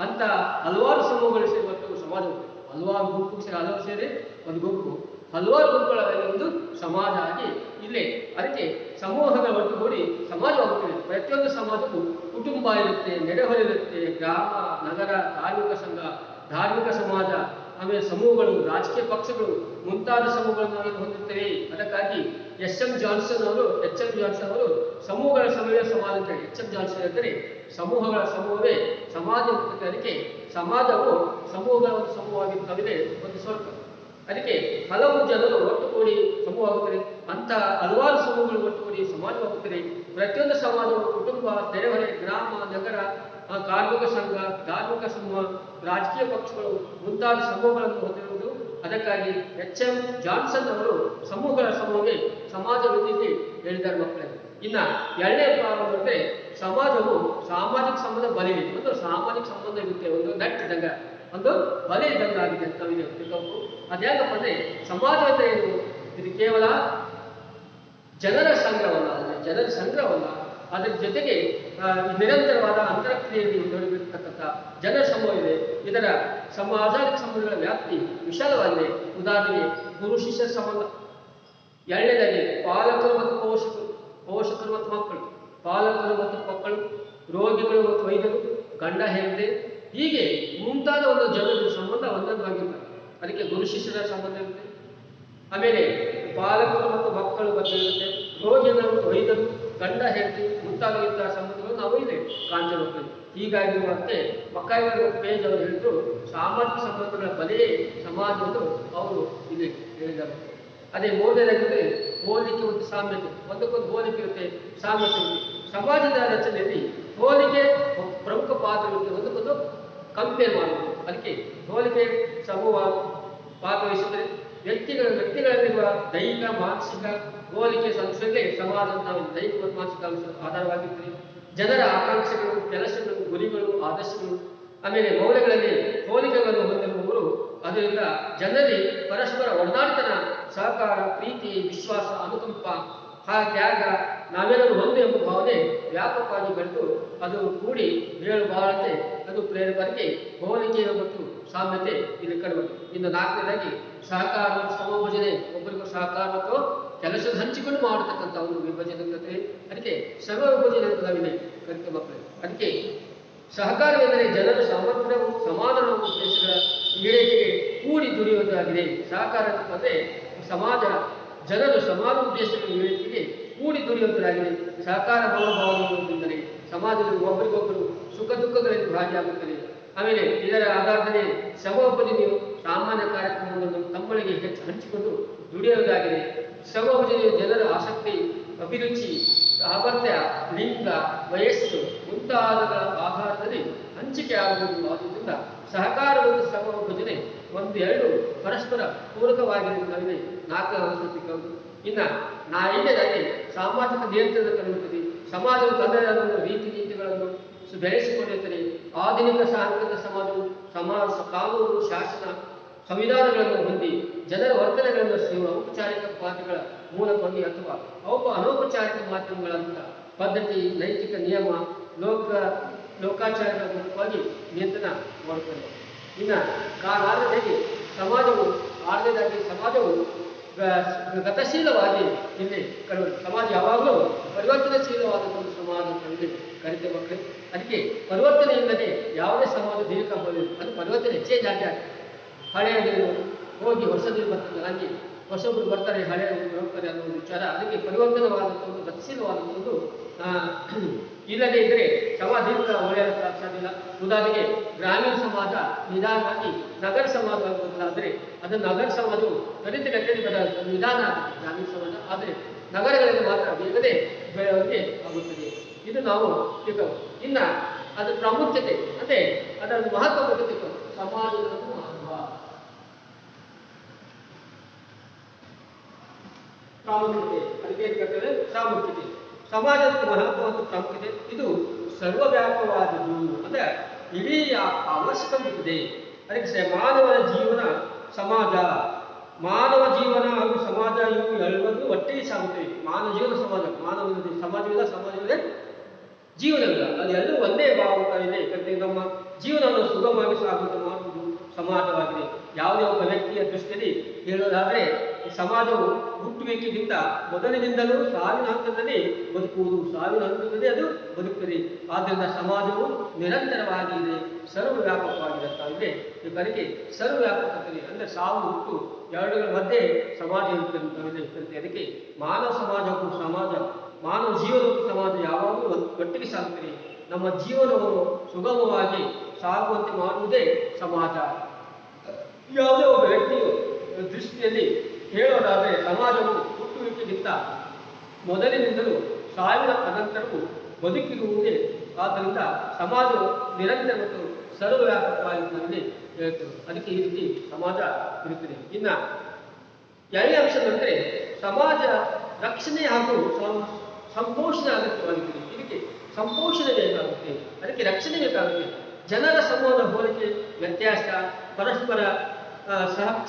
ಅಂತ ಹಲವಾರು ಸಮೂಹಗಳು ಸೇರುವಂಥ ಸಮಾಜ. ಹಲವಾರು ಗುಂಪು ಹಲವು ಸೇರಿ ಒಂದು ಗುಂಪು, ಹಲವಾರು ಗುಂಪುಗಳ ಒಂದು ಸಮಾಜ ಆಗಿ ಇಲ್ಲಿ ಅದಕ್ಕೆ ಸಮೂಹಗಳ ಒಟ್ಟುಗೂಡಿ ಸಮಾಜವಾಗುತ್ತದೆ. ಪ್ರತಿಯೊಂದು ಸಮಾಜಕ್ಕೂ ಕುಟುಂಬ ಇರುತ್ತೆ, ನೆರೆಹೊರೆಯಿರುತ್ತೆ, ಗ್ರಾಮ, ನಗರ, ಧಾರ್ಮಿಕ ಸಂಘ, ಧಾರ್ಮಿಕ ಸಮಾಜ, ಆಮೇಲೆ ಸಮೂಹಗಳು, ರಾಜಕೀಯ ಪಕ್ಷಗಳು ಮುಂತಾದ ಸಮೂಹಗಳನ್ನು ನಾವಿಲ್ಲಿ ಹೊಂದುತ್ತೇವೆ. ಅದಕ್ಕಾಗಿ ಎಚ್ ಎಂ ಜಾನ್ಸನ್ ಅವರು ಸಮೂಹಗಳ ಸಮಯ ಸಮಾಜ ಅಂತ ಹೇಳಿ, ಎಚ್ ಎಂ ಜಾನ್ಸನ್ ಅಂದರೆ ಸಮೂಹಗಳ ಸಮೂಹವೇ ಸಮಾಜ ಅಂತ. ಅದಕ್ಕೆ ಸಮಾಜವು ಸಮೂಹಗಳ ಒಂದು ಸಮೂಹವಾಗಿರುತ್ತದೆ ಒಂದು ಸ್ವಲ್ಪ. ಅದಕ್ಕೆ ಹಲವು ಜನರು ಒಟ್ಟುಗೂಡಿ ಸಮೂಹವಾಗುತ್ತದೆ. ಅಂತ ಹಲವಾರು ಸಮೂಹಗಳು ಒಟ್ಟುಗೂಡಿ ಸಮಾಜವಾಗುತ್ತದೆ. ಪ್ರತಿಯೊಂದು ಸಮಾಜವು ಕುಟುಂಬ, ನೆರೆಹೊರೆ, ಗ್ರಾಮ, ನಗರ, ಕಾರ್ಮಿಕ ಸಂಘ, ಧಾರ್ಮಿಕ ಸಮೂಹ, ರಾಜಕೀಯ ಪಕ್ಷಗಳು ಮುಂತಾದ ಸಮೂಹಗಳನ್ನು ಹೊಂದಿರುವುದು. ಅದಕ್ಕಾಗಿ ಎಚ್ ಎಂ ಜಾನ್ಸನ್ ಅವರು ಸಮೂಹಗಳ ಸಮೂಹವೇ ಸಮಾಜವಿದೆ ಹೇಳಿದ್ದಾರೆ ಮಕ್ಕಳಲ್ಲಿ. ಇನ್ನ ಎರಡನೇ ಭಾಗ ಅಂದರೆ ಸಮಾಜವು ಸಾಮಾಜಿಕ ಸಂಬಂಧ ಬಲೆ ಇದೆ. ಒಂದು ಸಾಮಾಜಿಕ ಸಂಬಂಧ ಇರುತ್ತೆ, ಒಂದು ನಟ್ ಇದ್ದಂಗ, ಒಂದು ಬಲೆ ಇದ್ದಂಗ ಆಗಿದೆ ಅಂತ ನಾವಿದೆ ತಿಳ್ಕೊಬೇಕು. ಅದ್ಯಾಕಪ್ಪ ಅಂದ್ರೆ ಸಮಾಜ ಅಂದ್ರೆ ಏನು? ಇದು ಕೇವಲ ಜನರ ಸಂಗ್ರಹವಲ್ಲ, ಅದರ ಜೊತೆಗೆ ನಿರಂತರವಾದ ಅಂತರಕ್ರಿಯೆಯಲ್ಲಿ ತೊಡಗಿರ್ತಕ್ಕಂಥ ಜನರ ಸಮೂಹ ಇದೆ. ಇದರ ಸಾಮಾಜಿಕ ಸಂಬಂಧಗಳ ವ್ಯಾಪ್ತಿ ವಿಶಾಲವಾಗಿದೆ. ಉದಾಹರಣೆಗೆ ಗುರು ಶಿಷ್ಯರ ಸಂಬಂಧ. ಎರಡನೇದಾಗಿ ಪಾಲಕರು ಮತ್ತು ಪೋಷಕರು ಮತ್ತು ಮಕ್ಕಳು, ಪಾಲಕರು ಮತ್ತು ಮಕ್ಕಳು, ರೋಗಿಗಳು ಮತ್ತು ವೈದ್ಯರು, ಗಂಡ ಹೆಂಡತಿ, ಹೀಗೆ ಮುಂತಾದ ಒಂದು ಜನರ ಸಂಬಂಧ ಒಂದೊಂದಾಗಿರ್ತಾರೆ. ಅದಕ್ಕೆ ಗುರು ಶಿಷ್ಯರ ಸಂಬಂಧ ಇರುತ್ತೆ. ಆಮೇಲೆ ಪಾಲಕರು ಮತ್ತು ಮಕ್ಕಳು ಬಗ್ಗೆ ಇರುತ್ತೆ, ರೋಗಿಗಳು ಮತ್ತು ವೈದ್ಯರು, ಗಂಡ ಹೆಂಡತಿ ಮುಂತಾದ ಸಂಬಂಧಗಳು ನಾವು ಇಲ್ಲಿ ಕಾಣ್ತೇವೆ. ಹೀಗಾಗಿ ಮತ್ತೆ ಮಕ್ಕಳ ಪೇಜ್ ಅವರು ಹೇಳಿದ್ರು, ಸಾಮಾಜಿಕ ಸಂಬಂಧಗಳ ಬಲೆಯೇ ಸಮಾಜವನ್ನು ಅವರು ಇಲ್ಲಿ ಹೇಳಿದ್ದಾರೆ. ಅದೇ ಮೂರನೇದಾಗಿದ್ರೆ ಹೋಲಿಕೆ ಮತ್ತು ಸಾಮ್ಯತೆ. ಒಂದಕ್ಕೊಂದು ಹೋಲಿಕೆ ಇರುತ್ತೆ, ಸಾಮ್ಯತೆ ಇರುತ್ತೆ. ಸಮಾಜದ ರಚನೆಯಲ್ಲಿ ಹೋಲಿಕೆ ಪ್ರಮುಖ ಪಾತ್ರ ಇರುತ್ತೆ, ಒಂದಕ್ಕೊಂದು ಕಂಪೇರ್ ಮಾಡಬಹುದು. ಅದಕ್ಕೆ ಹೋಲಿಕೆ ಸಮೂಹ ಭಾಗವಹಿಸಿದರೆ ವ್ಯಕ್ತಿಗಳಲ್ಲಿರುವ ದೈಹಿಕ ಮಾನಸಿಕ ಹೋಲಿಕೆ ಸಂಸ್ಥೆಗೆ ಸಮಾಜ ದೈಹಿಕ ಮತ್ತು ಮಾನಸಿಕ ಅಂಶ ಆಧಾರವಾಗಿರ್ತದೆ. ಜನರ ಆಕಾಂಕ್ಷೆಗಳು, ಕೆಲಸಗಳು, ಗುರಿಗಳು, ಆದರ್ಶಗಳು, ಆಮೇಲೆ ಮೌಲ್ಯಗಳಲ್ಲಿ ಹೋಲಿಕೆಗಳನ್ನು ಹೊಂದಿರುವವರು. ಅದರಿಂದ ಜನರಲ್ಲಿ ಪರಸ್ಪರ ಒಡನಾಟನ, ಸಹಕಾರ, ಪ್ರೀತಿ, ವಿಶ್ವಾಸ, ಅನುಕಂಪ, ತ್ಯಾಗ, ನಾವೆಲ್ಲರೂ ಒಂದು ಎಂಬ ಭಾವನೆ ವ್ಯಾಪಕವಾಗಿ ಬೆಳೆದು ಅದು ಕೂಡಿ ಬಾಳತೆ ಅದು ಪ್ರೇರಕರಿಗೆ ಹೋಲಿಕೆ ಮತ್ತು ಸಾಮ್ಯತೆ ಇಲ್ಲಿ ಕಂಡುಬರುತ್ತೆ. ಇನ್ನು ನಾಲ್ಕನೇದಾಗಿ ಸಹಕಾರ ಮತ್ತು ಸಮವಿಭಜನೆ. ಒಬ್ಬರಿಗೂ ಸಹಕಾರ ಮತ್ತು ಕೆಲಸದ ಹಂಚಿಕೊಂಡು ಮಾಡತಕ್ಕಂಥ ಒಂದು ವಿಭಜನೆ ಇರುತ್ತೆ. ಅದಕ್ಕೆ ಸಮವಿಭಜನೆ ಅಂತ ನಾವಿದೆ ಕಲಿಕೆ ಮಕ್ಕಳು. ಅದಕ್ಕೆ ಸಹಕಾರವೆಂದರೆ ಜನರ ಸಾಮರ್ಥ್ಯವು ಸಮಾನ ಉದ್ದೇಶಗಳ ಈಡೇರಿಕೆಗೆ ಕೂಡಿ ದುಡಿಯುವುದಾಗಿದೆ. ಸಹಕಾರ ಅಂದರೆ ಸಮಾಜ ಜನರು ಸಮಾನ ಉದ್ದೇಶಗಳ ಈಡೇರಿಕೆಗೆ ಕೂಡಿ ದುಡಿಯುವುದಾಗಿದೆ. ಸಹಕಾರ ಮನೋಭಾವನೆಯಿಂದಲೇ ಸಮಾಜದಲ್ಲಿ ಒಬ್ಬರಿಗೊಬ್ಬರು ಸುಖ ದುಃಖಗಳಲ್ಲಿ ಭಾಗಿಯಾಗುತ್ತದೆ. ಆಮೇಲೆ ಇದರ ಆಧಾರದಲ್ಲಿ ಸಮವಿಭಜನೆಯು ಸಾಮಾನ್ಯ ಕಾರ್ಯಕ್ರಮವನ್ನು ತಮ್ಮೊಳಗೆ ಹೆಚ್ಚು ಹಂಚಿಕೊಂಡು ದುಡಿಯುವುದಾಗಿದೆ. ಸಮವಿಭಜನೆಯು ಜನರ ಆಸಕ್ತಿ, ಅಭಿರುಚಿ, ಸಾಮರ್ಥ್ಯ, ಲಿಂಗ, ವಯಸ್ಸು ಮುಂತಾದಗಳ ಆಧಾರದಲ್ಲಿ ಹಂಚಿಕೆ ಆಗುವುದು. ಆದ್ದರಿಂದ ಸಹಕಾರ ಮತ್ತು ಸಮವಿಭಜನೆ ಒಂದೆರಡು ಪರಸ್ಪರ ಪೂರಕವಾಗಿರುತ್ತದೆ. ನಾಲ್ಕು ಇನ್ನು ಐದನೇದಾಗಿ ಸಾಮಾಜಿಕ ನಿಯಂತ್ರಣ ಕಲಿಯುತ್ತದೆ. ಸಮಾಜವು ತನ್ನದೇ ರೀತಿ ನೀತಿಗಳನ್ನು ಬೆಳೆಸಿಕೊಂಡಿರುತ್ತದೆ. ಆಧುನಿಕ ಸಾಂಸ್ಕೃತಿಕ ಸಮಾಜವು ಕಾನೂನು, ಶಾಸನ, ಸಂವಿಧಾನಗಳನ್ನು ಹೊಂದಿ ಜನರ ವರ್ತನೆಗಳನ್ನು ಔಪಚಾರಿಕ ಪಾತ್ರಗಳ ಮೂಲಕವಾಗಿ ಅಥವಾ ಅನೌಪಚಾರಿಕ ಮಾಧ್ಯಮಗಳಂತ ಪದ್ಧತಿ, ನೈತಿಕ ನಿಯಮ, ಲೋಕಾಚಾರಗಳ ಮೂಲಕವಾಗಿ ನಿಯಂತ್ರಣ ಮಾಡುತ್ತದೆ. ಇನ್ನು ಸಮಾಜವು ಗತಶೀಲವಾಗಿ ಇಲ್ಲಿ ಸಮಾಜ ಯಾವಾಗಲೂ ಪರಿವರ್ತನಶೀಲವಾದ ಒಂದು ಸಮಾಜ ಇಲ್ಲಿ ಕರಿತೇವೆ ಮಕ್ಕಳು. ಅದಕ್ಕೆ ಪರಿವರ್ತನೆ ಇಲ್ಲದೆ ಯಾವುದೇ ಸಮಾಜ ದೀರ್ಘ ಅದು ಪರಿವರ್ತನೆ ಚೇಂಜ್ ಆಗಿ ಹಳೆಯದೇನು ಹೋಗಿ ಹೊಸದು ಬರ್ತದೆ, ಹಾಗೆ ಹೊಸೊಬ್ಬರು ಬರ್ತಾರೆ, ಹಳೆಯವರು ಹೋಗ್ತಾರೆ ಅನ್ನೋ ಒಂದು ವಿಚಾರ. ಅದಕ್ಕೆ ಪರಿವರ್ತನವಾದಂಥ ಒಂದು ಗತಿಶೀಲವಾದಂಥ ಒಂದು ಇಲ್ಲದೇ ಇದ್ದರೆ ಸಮಾಜ ದೀರ್ಘ ಒಳ್ಳೆಯ ಸಾಧ್ಯವಿಲ್ಲ. ಉದಾಹರಣೆಗೆ ಗ್ರಾಮೀಣ ಸಮಾಜ ನಿಧಾನವಾಗಿ ನಗರ ಸಮಾಜ ಬದಲಾದರೆ ಅದು ನಗರ ಸಮಾಜವು ತ್ವರಿತಗತಿಯಲ್ಲಿ ಬದಲಾಗುತ್ತದೆ, ನಿಧಾನ ಆಗುತ್ತೆ ಗ್ರಾಮೀಣ ಸಮಾಜ. ಆದರೆ ನಗರಗಳಲ್ಲಿ ಮಾತ್ರ ಬೇಗನೆ ಬೆಳವಣಿಗೆ ಆಗುತ್ತದೆ. ಇದು ನಾವು ತಿಳ್ಕೋ. ಇನ್ನು ಅದರ ಪ್ರಾಮುಖ್ಯತೆ ಅಂದರೆ ಅದರ ಮಹತ್ವ ಬಗ್ಗೆ ತಿಳ್ಕೋ. ಸಮಾಜದ ಮಹತ್ವ, ಪ್ರಾಮುಖ್ಯತೆ, ಅದಕ್ಕೆ ಕರ್ತದೆ ಪ್ರಾಮುಖ್ಯತೆ. ಸಮಾಜದ ಮಹತ್ವ ಮತ್ತು ಪ್ರಾಮುಖ್ಯತೆ ಇದು ಸರ್ವವ್ಯಾಪಕವಾದದ್ದು, ಅಂದರೆ ಇಡೀ ಅವಶ್ಯಕವಿದೆ. ಅದಕ್ಕೆ ಮಾನವನ ಜೀವನ, ಸಮಾಜ, ಮಾನವ ಜೀವನ ಹಾಗೂ ಸಮಾಜ ಇವು ಎಲ್ಲವನ್ನೂ ಒಟ್ಟಿಗೆ ಸಾಗುತ್ತವೆ. ಮಾನವ ಜೀವನ, ಸಮಾಜ, ಮಾನವನ ಸಮಾಜವಿಲ್ಲ, ಸಮಾಜವಿದೆ, ಜೀವನವಿಲ್ಲ, ಅದೆಲ್ಲವೂ ಒಂದೇ ಭಾವ ಇದೆ. ನಮ್ಮ ಜೀವನವನ್ನು ಸುಗಮವಾಗಿ ಸಾಗುವಂತೆ ಮಾಡುವುದು ಸಮಾಜವಾಗಿದೆ. ಯಾವುದೇ ಒಬ್ಬ ವ್ಯಕ್ತಿಯ ದೃಷ್ಟಿಯಲ್ಲಿ ಹೇಳೋದಾದರೆ ಸಮಾಜವು ಹುಟ್ಟುವಿಕೆಗಿಂತ ಮೊದಲಿನಿಂದಲೂ ಸಾವಿನ ಹಂತದಲ್ಲಿ ಬದುಕುವುದು, ಸಾವಿನ ಹಂತದಲ್ಲಿ ಅದು ಬದುಕುತ್ತದೆ. ಆದ್ದರಿಂದ ಸಮಾಜವು ನಿರಂತರವಾಗಿದೆ, ಸರ್ವವ್ಯಾಪಕವಾಗಿದೆ ಅಂತ ಅಂದರೆ ಈ ಕಡೆಗೆ ಸರ್ವವ್ಯಾಪಕತೆ ಅಂದರೆ ಸಾವು ಹುಟ್ಟು ಎರಡುಗಳ ಮಧ್ಯೆ ಸಮಾಜ ಇರುತ್ತದೆ ಅಂತ ಇರ್ತದೆ. ಅದಕ್ಕೆ ಮಾನವ ಸಮಾಜ ಹಾಗೂ ಸಮಾಜ, ಮಾನವ ಜೀವನ ಮತ್ತು ಸಮಾಜ ಯಾವಾಗಲೂ ಒಟ್ಟಿಗೆ ಸಾಗುತ್ತದೆ. ನಮ್ಮ ಜೀವನವನ್ನು ಸುಗಮವಾಗಿ ಸಾಗುವಂತೆ ಮಾಡುವುದೇ ಸಮಾಜ. ಯಾವುದೇ ಒಬ್ಬ ವ್ಯಕ್ತಿಯು ದೃಷ್ಟಿಯಲ್ಲಿ ಹೇಳೋದಾದರೆ ಸಮಾಜವು ಹುಟ್ಟುವಿಕೆಗಿಂತ ಮೊದಲಿನಿಂದಲೂ ಸಾವಿನ ಅನಂತರವೂ ಬದುಕಿರುವುದೇ. ಆದ್ದರಿಂದ ಸಮಾಜವು ನಿರಂತರ ಮತ್ತು ಸರ್ವವ್ಯಾಪಕವಾಗಿ ಹೇಳ್ತದೆ. ಅದಕ್ಕೆ ಈ ರೀತಿ ಸಮಾಜ ಇರುತ್ತದೆ. ಇನ್ನು ಎರಡನೇ ಅಂಶದಂದರೆ ಸಮಾಜ ರಕ್ಷಣೆ ಹಾಗೂ ಸಂಪೋಷಣೆ ಅಗತ್ಯವಾಗಿರುತ್ತದೆ. ಇದಕ್ಕೆ ಸಂಪೋಷಣೆ ಬೇಕಾಗುತ್ತೆ, ಅದಕ್ಕೆ ರಕ್ಷಣೆ ಬೇಕಾಗುತ್ತೆ. ಜನರ ಸಮೂಹದ ಹೋಲಿಕೆ, ವ್ಯತ್ಯಾಸ, ಪರಸ್ಪರ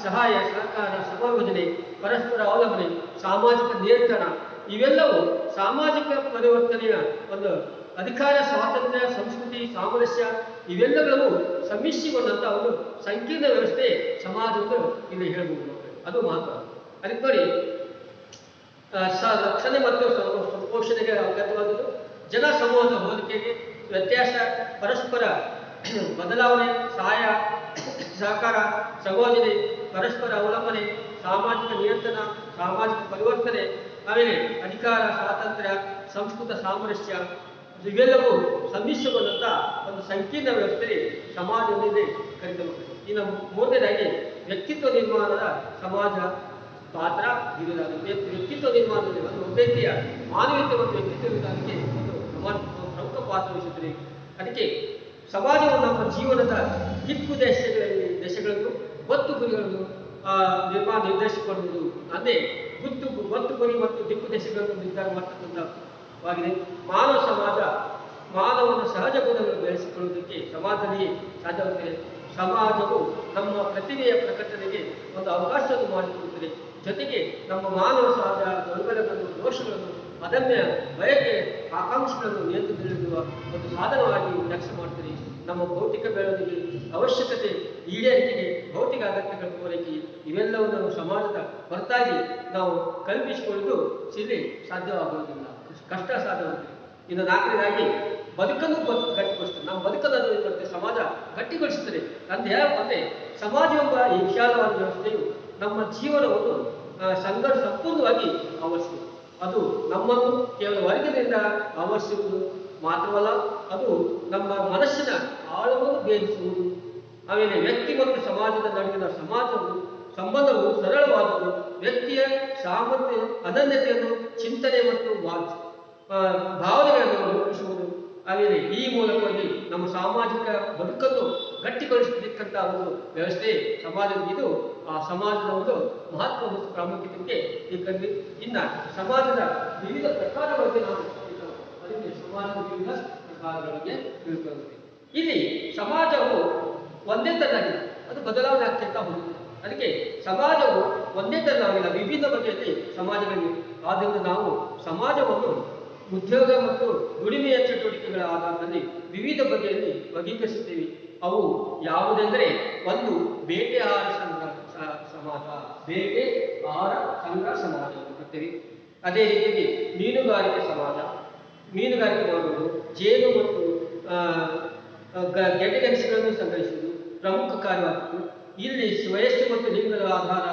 ಸಹಾಯ ಸಹಕಾರ, ಸಂಯೋಜನೆ, ಪರಸ್ಪರ ಅವಲಂಬನೆ, ಸಾಮಾಜಿಕ ನಿಯಂತ್ರಣ ಇವೆಲ್ಲವೂ ಸಾಮಾಜಿಕ ಪರಿವರ್ತನೆಯ ಒಂದು ಅಧಿಕಾರ, ಸ್ವಾತಂತ್ರ್ಯ, ಸಂಸ್ಕೃತಿ, ಸಾಮರಸ್ಯ ಇವೆಲ್ಲಗಳನ್ನು ಸಮ್ಮಿಶ್ರಗೊಂಡಂಥ ಒಂದು ಸಂಕೀರ್ಣ ವ್ಯವಸ್ಥೆ ಸಮಾಜವನ್ನು ಇಲ್ಲಿ ಹೇಳಬಹುದು. ಅದು ಮಹತ್ವ. ಅದಕ್ಕೆ ನೋಡಿ ರಕ್ಷಣೆ ಮತ್ತು ಸಂಪೋಷಣೆಗೆ ಅಗತ್ಯವಾದದ್ದು ಜನ ಸಮೂಹದ ಹೋಲಿಕೆಗೆ, ವ್ಯತ್ಯಾಸ, ಪರಸ್ಪರ ಬದಲಾವಣೆ, ಸಹಾಯ ಸಹಕಾರ, ಸಂಯೋಜನೆ, ಪರಸ್ಪರ ಅವಲಂಬನೆ, ಸಾಮಾಜಿಕ ನಿಯಂತ್ರಣ, ಸಾಮಾಜಿಕ ಪರಿವರ್ತನೆ, ಆಮೇಲೆ ಅಧಿಕಾರ, ಸ್ವಾತಂತ್ರ್ಯ, ಸಂಸ್ಕೃತ ಸಾಮರಸ್ಯ ಇವೆಲ್ಲವೂ ಸಮ್ಮಿಶ್ರಗೊಂಡಂಥ ಒಂದು ಸಂಕೀರ್ಣ ವ್ಯವಸ್ಥೆ ಸಮಾಜದಲ್ಲಿದೆ ಕರೆಯಬಹುದು. ಇನ್ನು ಮೂರನೇದಾಗಿ ವ್ಯಕ್ತಿತ್ವ ನಿರ್ಮಾಣದ ಸಮಾಜ ಪಾತ್ರ ಇರುವುದಾಗುತ್ತೆ. ವ್ಯಕ್ತಿತ್ವ ನಿರ್ಮಾಣದಲ್ಲಿ ಒಂದು ವ್ಯಕ್ತಿಯ ಮಾನವೀಯತೆ ಮತ್ತು ವ್ಯಕ್ತಿತ್ವ ವಿಧಾನಕ್ಕೆ ಒಂದು ಪ್ರಮುಖ ಪಾತ್ರ ವಹಿಸುತ್ತದೆ. ಅದಕ್ಕೆ ಸಮಾಜವು ನಮ್ಮ ಜೀವನದ ದಿಕ್ಕು ದಶೆಗಳನ್ನು ಒತ್ತು ಗುರಿಗಳನ್ನು ನಿರ್ದೇಶಿಸಿಕೊಳ್ಳುವುದು ಅಂದರೆ ಒತ್ತು ಗುರಿ ಮತ್ತು ದಿಕ್ಕು ದಶೆಗಳನ್ನು ನಿರ್ಧಾರ ಮಾಡತಕ್ಕಂಥವಾಗಿದೆ. ಮಾನವ ಸಮಾಜ ಮಾನವನ ಸಹಜ ಗುಣಗಳನ್ನು ಬೆಳೆಸಿಕೊಳ್ಳುವುದಕ್ಕೆ ಸಮಾಜದಲ್ಲಿ ಸಾಧ್ಯವಾಗುತ್ತದೆ. ಸಮಾಜವು ನಮ್ಮ ಪ್ರತಿಭೆಯ ಪ್ರಕಟಣೆಗೆ ಒಂದು ಅವಕಾಶವನ್ನು ಮಾಡಿಕೊಡುತ್ತದೆ. ಜೊತೆಗೆ ನಮ್ಮ ಮಾನವ ಸಹಜ ಗೊಂದಲಗಳನ್ನು, ದೋಷಗಳನ್ನು, ಅದನ್ನೇ ಬಯಕೆ, ಆಕಾಂಕ್ಷೆಗಳನ್ನು ನಿಯಂತ್ರಣದಲ್ಲಿರುವ ಒಂದು ಸಾಧನವಾಗಿ ಕೆಲಸ ಮಾಡ್ತೀರಿ. ನಮ್ಮ ಭೌತಿಕ ಬೆಳವಣಿಗೆ, ಅವಶ್ಯಕತೆ ಈಡೇರಿಕೆಗೆ, ಭೌತಿಕ ಅಗತ್ಯಗಳ ಪೂರೈಕೆ ಇವೆಲ್ಲವನ್ನು ಸಮಾಜದ ಹೊರತಾಗಿ ನಾವು ಕಲ್ಪಿಸಿಕೊಳ್ಳಲು ಸಾಧ್ಯವಾಗುವುದಿಲ್ಲ, ಕಷ್ಟ ಸಾಧ್ಯವಾಗುತ್ತದೆ. ಇನ್ನು ನಾಲ್ಕನೇದಾಗಿ ಬದುಕನ್ನು ಗಟ್ಟಿಗೊಳಿಸುತ್ತದೆ. ನಮ್ಮ ಬದುಕನ್ನು ಸಮಾಜ ಗಟ್ಟಿಗೊಳಿಸುತ್ತದೆ ಅಂತ ಹೇಳಕ್ಕೆ ಸಮಾಜ ಎಂಬ ಈ ವಿಶಾಲವಾದ ವ್ಯವಸ್ಥೆಯು ನಮ್ಮ ಜೀವನವನ್ನು ಸಂಪೂರ್ಣವಾಗಿ ಆವರಿಸುವುದು. ಅದು ನಮ್ಮನ್ನು ಕೇವಲ ಹೊರಗಿನಿಂದ ಆವರಿಸುವುದು ಮಾತ್ರವಲ್ಲ, ಅದು ನಮ್ಮ ಮನಸ್ಸಿನ ಆಳವನ್ನು ಭೇದಿಸುವುದು. ಆಮೇಲೆ ವ್ಯಕ್ತಿ ಮತ್ತು ಸಮಾಜದ ನಡುವಿನ ಸಂಬಂಧವು ಸರಳವಾದುದು. ವ್ಯಕ್ತಿಯ ಸಾಮರ್ಥ್ಯ, ಅನನ್ಯತೆಯನ್ನು, ಚಿಂತನೆ ಮತ್ತು ಭಾವನೆಗಳನ್ನು ರೂಪಿಸುವುದು. ಆಮೇಲೆ ಈ ಮೂಲಕವಾಗಿ ನಮ್ಮ ಸಾಮಾಜಿಕ ಬದುಕನ್ನು ಗಟ್ಟಿಗೊಳಿಸತಕ್ಕಂಥ ಒಂದು ವ್ಯವಸ್ಥೆ ಸಮಾಜದ್ದು. ಆ ಸಮಾಜದ ಒಂದು ಮಹತ್ವ ಮತ್ತು ಪ್ರಾಮುಖ್ಯತೆಗೆ ಈ ಕಂಡು ಇನ್ನು ಸಮಾಜದ ವಿವಿಧ ಪ್ರಕಾರಗಳಿಗೆ ನಾವು ಅದಕ್ಕೆ ಸಮಾಜದ ವಿವಿಧ ಪ್ರಕಾರಗಳ ಬಗ್ಗೆ ತಿಳ್ಕೊಳ್ಳುತ್ತೇವೆ. ಇಲ್ಲಿ ಸಮಾಜವು ಒಂದೇ ತರನಾಗಿಲ್ಲ, ಅದು ಬದಲಾವಣೆ ಆಗ್ತಿರ್ತಾ ಹೋಗುತ್ತೆ. ಅದಕ್ಕೆ ಸಮಾಜವು ಒಂದೇ ತರನಾಗಿಲ್ಲ, ವಿವಿಧ ಬಗೆಯಲ್ಲಿ ಸಮಾಜಗಳಿವೆ. ಆದ್ದರಿಂದ ನಾವು ಸಮಾಜವನ್ನು ಉದ್ಯೋಗ ಮತ್ತು ದುಡಿಮೆಯ ಚಟುವಟಿಕೆಗಳ ಆಧಾರದಲ್ಲಿ ವಿವಿಧ ಬಗೆಯಲ್ಲಿ ವರ್ಗೀಕರಿಸುತ್ತೇವೆ. ಅವು ಯಾವುದೆಂದರೆ ಒಂದು ಬೇಟೆ ಆಹಾರ ಸಮಾಜ, ಬೇಟೆ ಆಹಾರ ಸಂಗ್ರಹ ಸಮಾಜ ಅಂತ ಕರಿತೀವಿ. ಅದೇ ರೀತಿಯಾಗಿ ಮೀನುಗಾರಿಕೆ ಸಮಾಜ, ಮೀನುಗಾರಿಕೆ ಮಾಡುವುದು, ಜೇನು ಮತ್ತು ಗೆಡ್ಡೆಗೆಣಸುಗಳನ್ನು ಸಂಗ್ರಹಿಸುವುದು ಪ್ರಮುಖ ಕಾರ್ಯವಾಗಿತ್ತು. ಇಲ್ಲಿ ವಯಸ್ಸು ಮತ್ತು ಲಿಂಗದ ಆಧಾರ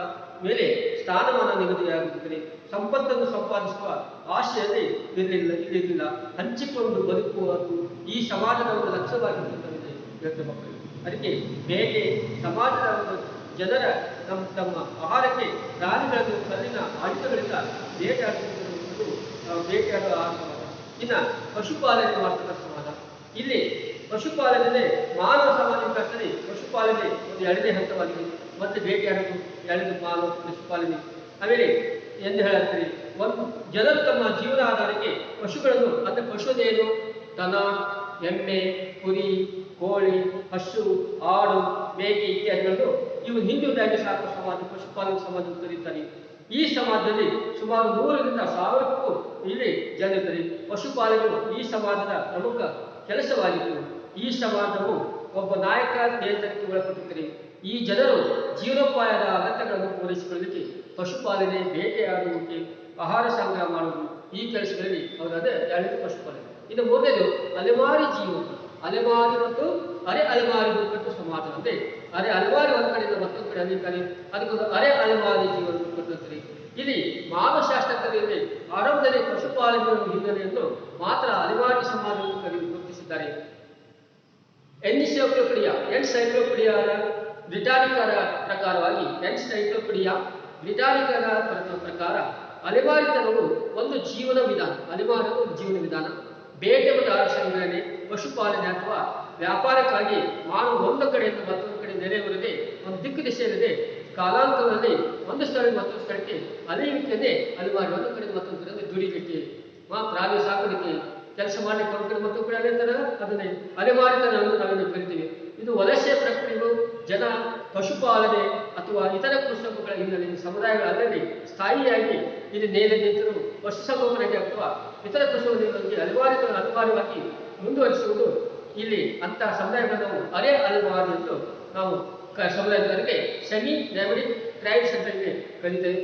ಮೇಲೆ ಸ್ಥಾನಮಾನ ನಿಗದಿಯಾಗುತ್ತದೆ. ಸಂಪತ್ತನ್ನು ಸಂಪಾದಿಸುವ ಆಶೆಯಲ್ಲಿ ಇರಲಿಲ್ಲ, ಹಂಚಿಕೊಂಡು ಬದುಕುವುದು ಈ ಸಮಾಜದ ಒಂದು ಲಕ್ಷ್ಯವಾಗಿರುತ್ತದೆ ಯೋಚನೆ ಮಕ್ಕಳು. ಅದಕ್ಕೆ ಬೇಟೆ ಸಮಾಜದ ಒಂದು ಜನರ ತಮ್ಮ ಆಹಾರಕ್ಕೆ ಪ್ರಾಣಿಗಳನ್ನು ಕಲ್ಲಿನ ಆಯುಧಗಳಿಂದ ಬೇಟೆಯಾಡುವ ಆಹಾರ ಸಮಾಜ. ಇನ್ನು ಪಶುಪಾಲನೆ ಮಾಡ್ತಕ್ಕ ಸಮಾಜ. ಇಲ್ಲಿ ಪಶುಪಾಲನೆ ಮಾನವ ಸಮಾಜ ವಿಕಾಸದಲ್ಲಿ ಪಶುಪಾಲನೆ ಒಂದು ಎರಡನೇ ಹಂತವಾಗಿದೆ. ಮತ್ತೆ ಬೇಟೆಯಾಡುವುದು ಎರಡನೇ ಮಾನವ ಪಶುಪಾಲನೆ. ಆಮೇಲೆ ಎಂದು ಹೇಳುತ್ತಾರೆ, ಒಂದು ಜನರು ತಮ್ಮ ಜೀವನ ಆಧಾರಕ್ಕೆ ಪಶುಗಳನ್ನು ಅಂದರೆ ಪಶುದೇನು ದನ, ಎಮ್ಮೆ, ಕುರಿ, ಕೋಳಿ, ಹಸು, ಆಡು, ಮೇಕೆ ಇತ್ಯಾದಿಗಳನ್ನು ಇವು ಹಿಂದುಳಿದಾಗಿ ಸಾಕುವ ಸಮಾಜ ಪಶುಪಾಲನಾ ಸಮಾಜ ಅಂತ ಕರೀತಾರೆ. ಈ ಸಮಾಜದಲ್ಲಿ ಸುಮಾರು 100ರಿಂದ 1000ಕ್ಕೂ ಇಲ್ಲಿ ಜನರಿದ್ದಾರೆ. ಪಶುಪಾಲನೆಯು ಈ ಸಮಾಜದ ಪ್ರಮುಖ ಕೆಲಸವಾಗಿತ್ತು. ಈ ಸಮಾಜವು ಒಬ್ಬ ನಾಯಕ ನಿಯಂತ್ರಣಕ್ಕೆ ಒಳಪಟ್ಟಿರುತ್ತದೆ. ಈ ಈ ಜನರು ಜೀವನೋಪಾಯದ ಅಗತ್ಯಗಳನ್ನು ಪೂರೈಸಿಕೊಳ್ಳಲಿಕ್ಕೆ ಪಶುಪಾಲನೆ, ಬೇಟೆಯಾಡುವಿಕೆ, ಆಹಾರ ಸಂಗ್ರಹ ಮಾಡುವುದು ಈ ಕೆಲಸಗಳಲ್ಲಿ ಅವರದೇ ಎರಡನೇ ಪಶುಪಾಲನೆ. ಇನ್ನು ಮೂರನೇದು ಅಲೆಮಾರಿ ಜೀವನ. ಅಲೆಮಾರಿ ಮತ್ತು ಅರೆ ಅಲೆಮಾರಿ ಬುಕ್ಕಟ್ಟು ಸಮಾಜ ಅಂದ್ರೆ ಅರೆ ಅಲೆಮಾರಿ ಒಂದು ಕಡೆಯಿಂದ ಮತ್ತೊಂದು ಕಡೆ ಅಧಿಕಾರಿ, ಅದಕ್ಕೊಂದು ಅರೆ ಅಲೆಮಾರಿ ಜೀವನ ಬುಕ್ಕಟ್ಟು. ಇಲ್ಲಿ ಮಾನವಶಾಸ್ತ್ರಜ್ಞರಲ್ಲಿ ಆರಂಭದಲ್ಲಿ ಪಶುಪಾಲನೆಯ ಹಿನ್ನೆಲೆಯನ್ನು ಮಾತ್ರ ಅಲೆಮಾರಿ ಸಮಾಜವನ್ನು ಗುರುತಿಸಿದ್ದಾರೆ. ಎನ್ಸೈಕ್ಲೋಪೀಡಿಯಾದ ಬ್ರಿಟಾನಿಕರ ಪ್ರಕಾರವಾಗಿ ಬ್ರಿಟಾನಿಕರ ಪ್ರಕಾರ ಅಲೆಮಾರಿತನವು ಒಂದು ಜೀವನ ವಿಧಾನ. ಅಲೆಮಾರಿತನ ಒಂದು ಜೀವನ ವಿಧಾನ. ಬೇಟೆ ಮತ್ತು ಆಹಾರ ಸಂಗ್ರಹಣೆ, ಪಶುಪಾಲನೆ ಅಥವಾ ವ್ಯಾಪಾರಕ್ಕಾಗಿ ಮಾನವ ಒಂದು ಕಡೆಯಿಂದ ಮತ್ತೊಂದು ಕಡೆ ನೆಲೆಯೂರದೆ ಒಂದು ದಿಕ್ಕು ದಿಶೆಯಲ್ಲಿದೆ ಕಾಲಾಂತರದಲ್ಲಿ ಒಂದು ಸ್ಥಳದಿಂದ ಮತ್ತೊಂದು ಸ್ಥಳಕ್ಕೆ ಅಲೆಯುವಿಕೆಯೇ ಅಲೆಮಾರಿ. ಒಂದು ಕಡೆ ಮತ್ತೊಂದು ಕಡೆ ದುಡಿಲಿಕ್ಕೆ, ಪ್ರಾಣಿ ಸಾಕಲಿಕ್ಕೆ, ಕೆಲಸ ಮಾಡಲಿಕ್ಕೆ ಒಂದು ಕಡೆ ಮತ್ತೊಂದು ಕಡೆ ಅಲೆತರ ಅದನ್ನೇ ಅಲೆಮಾರಿತನ ಎಂದು ನಾವೇನು ಕರಿತೀವಿ. ಇದು ವಲಸೆ ಪ್ರಕ್ರಿಯೆಗಳು ಜನ ಪಶುಪಾಲನೆ ಅಥವಾ ಇತರ ಕೃಷಿಕಗಳ ಹಿನ್ನೆಲೆಯಲ್ಲಿ ಸಮುದಾಯಗಳಲ್ಲದೆ ಸ್ಥಾಯಿಯಾಗಿ ಇಲ್ಲಿ ನೇಲೆ ನಿಂತರು ಪಶುಸಂಗೋಪನೆಗೆ ಅಥವಾ ಇತರ ಕೃಷಿಗಳಿಗೆ ಅನಿವಾರ್ಯವಾಗಿ ಮುಂದುವರಿಸುವುದು. ಇಲ್ಲಿ ಅಂತಹ ಸಮುದಾಯಗಳನ್ನು ಅರೆ ಅಲೆಮಾರಿ ಎಂದು ನಾವು ಸಮುದಾಯದವರಿಗೆ ಸೆಮಿ ಡ್ಯಾಮಿಡಿಕ್ ಟ್ರೈಬ್ಸ್ ಅಂತ ಕರೀತೇವೆ.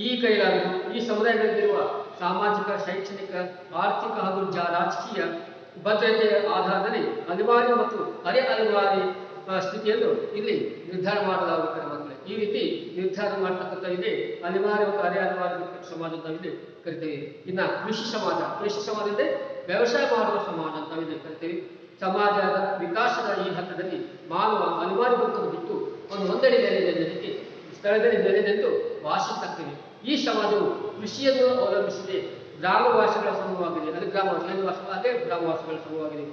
ಈ ಕೈಲಾಗಲು ಈ ಸಮುದಾಯಗಳಲ್ಲಿರುವ ಸಾಮಾಜಿಕ, ಶೈಕ್ಷಣಿಕ, ಆರ್ಥಿಕ ಹಾಗೂ ರಾಜಕೀಯ ಭದ್ರತೆಯ ಆಧಾರದಲ್ಲಿ ಅನಿವಾರ್ಯ ಮತ್ತು ಅರೆ ಅನಿವಾರ್ಯ ಸ್ಥಿತಿಯನ್ನು ಇಲ್ಲಿ ನಿರ್ಧಾರ ಮಾಡಲಾಗುತ್ತದೆ ಮಕ್ಕಳೇ. ಈ ರೀತಿ ನಿರ್ಧಾರ ಮಾಡತಕ್ಕಂಥ ಇದೆ ಅನಿವಾರ್ಯ ಮತ್ತು ಅರೆ ಅನಿವಾರ್ಯ ಸಮಾಜ ಅಂತ ಇಲ್ಲಿ ಕರಿತೇವೆ. ಇನ್ನು ಕೃಷಿ ಸಮಾಜ ಅಂದರೆ ವ್ಯವಸಾಯ ಮಾಡುವ ಸಮಾಜ ಅಂತ ಇಲ್ಲಿ ಕರಿತೇವೆ. ಸಮಾಜದ ವಿಕಾಸದ ಈ ಹಂತದಲ್ಲಿ ಮಾನವ ಅನಿವಾರ್ಯ ಬದುಕನ್ನು ಬಿಟ್ಟು ಒಂದೆಡೆ ನೆಲೆನಿಂತು ಸ್ಥಳದಲ್ಲಿ ನೆಲೆನಿಂತು ವಾಸಿಸುತ್ತೇವೆ. ಈ ಸಮಾಜವು ಕೃಷಿಯನ್ನು ಅವಲಂಬಿಸಿದೆ. ಗ್ರಾಮವಾಸಿಗಳ ಸಮೂಹವಾಗಿದೆ. ಅದು ಗ್ರಾಮವಾಸಿಗಳ ಸಮೂಹವಾಗಿದೆ.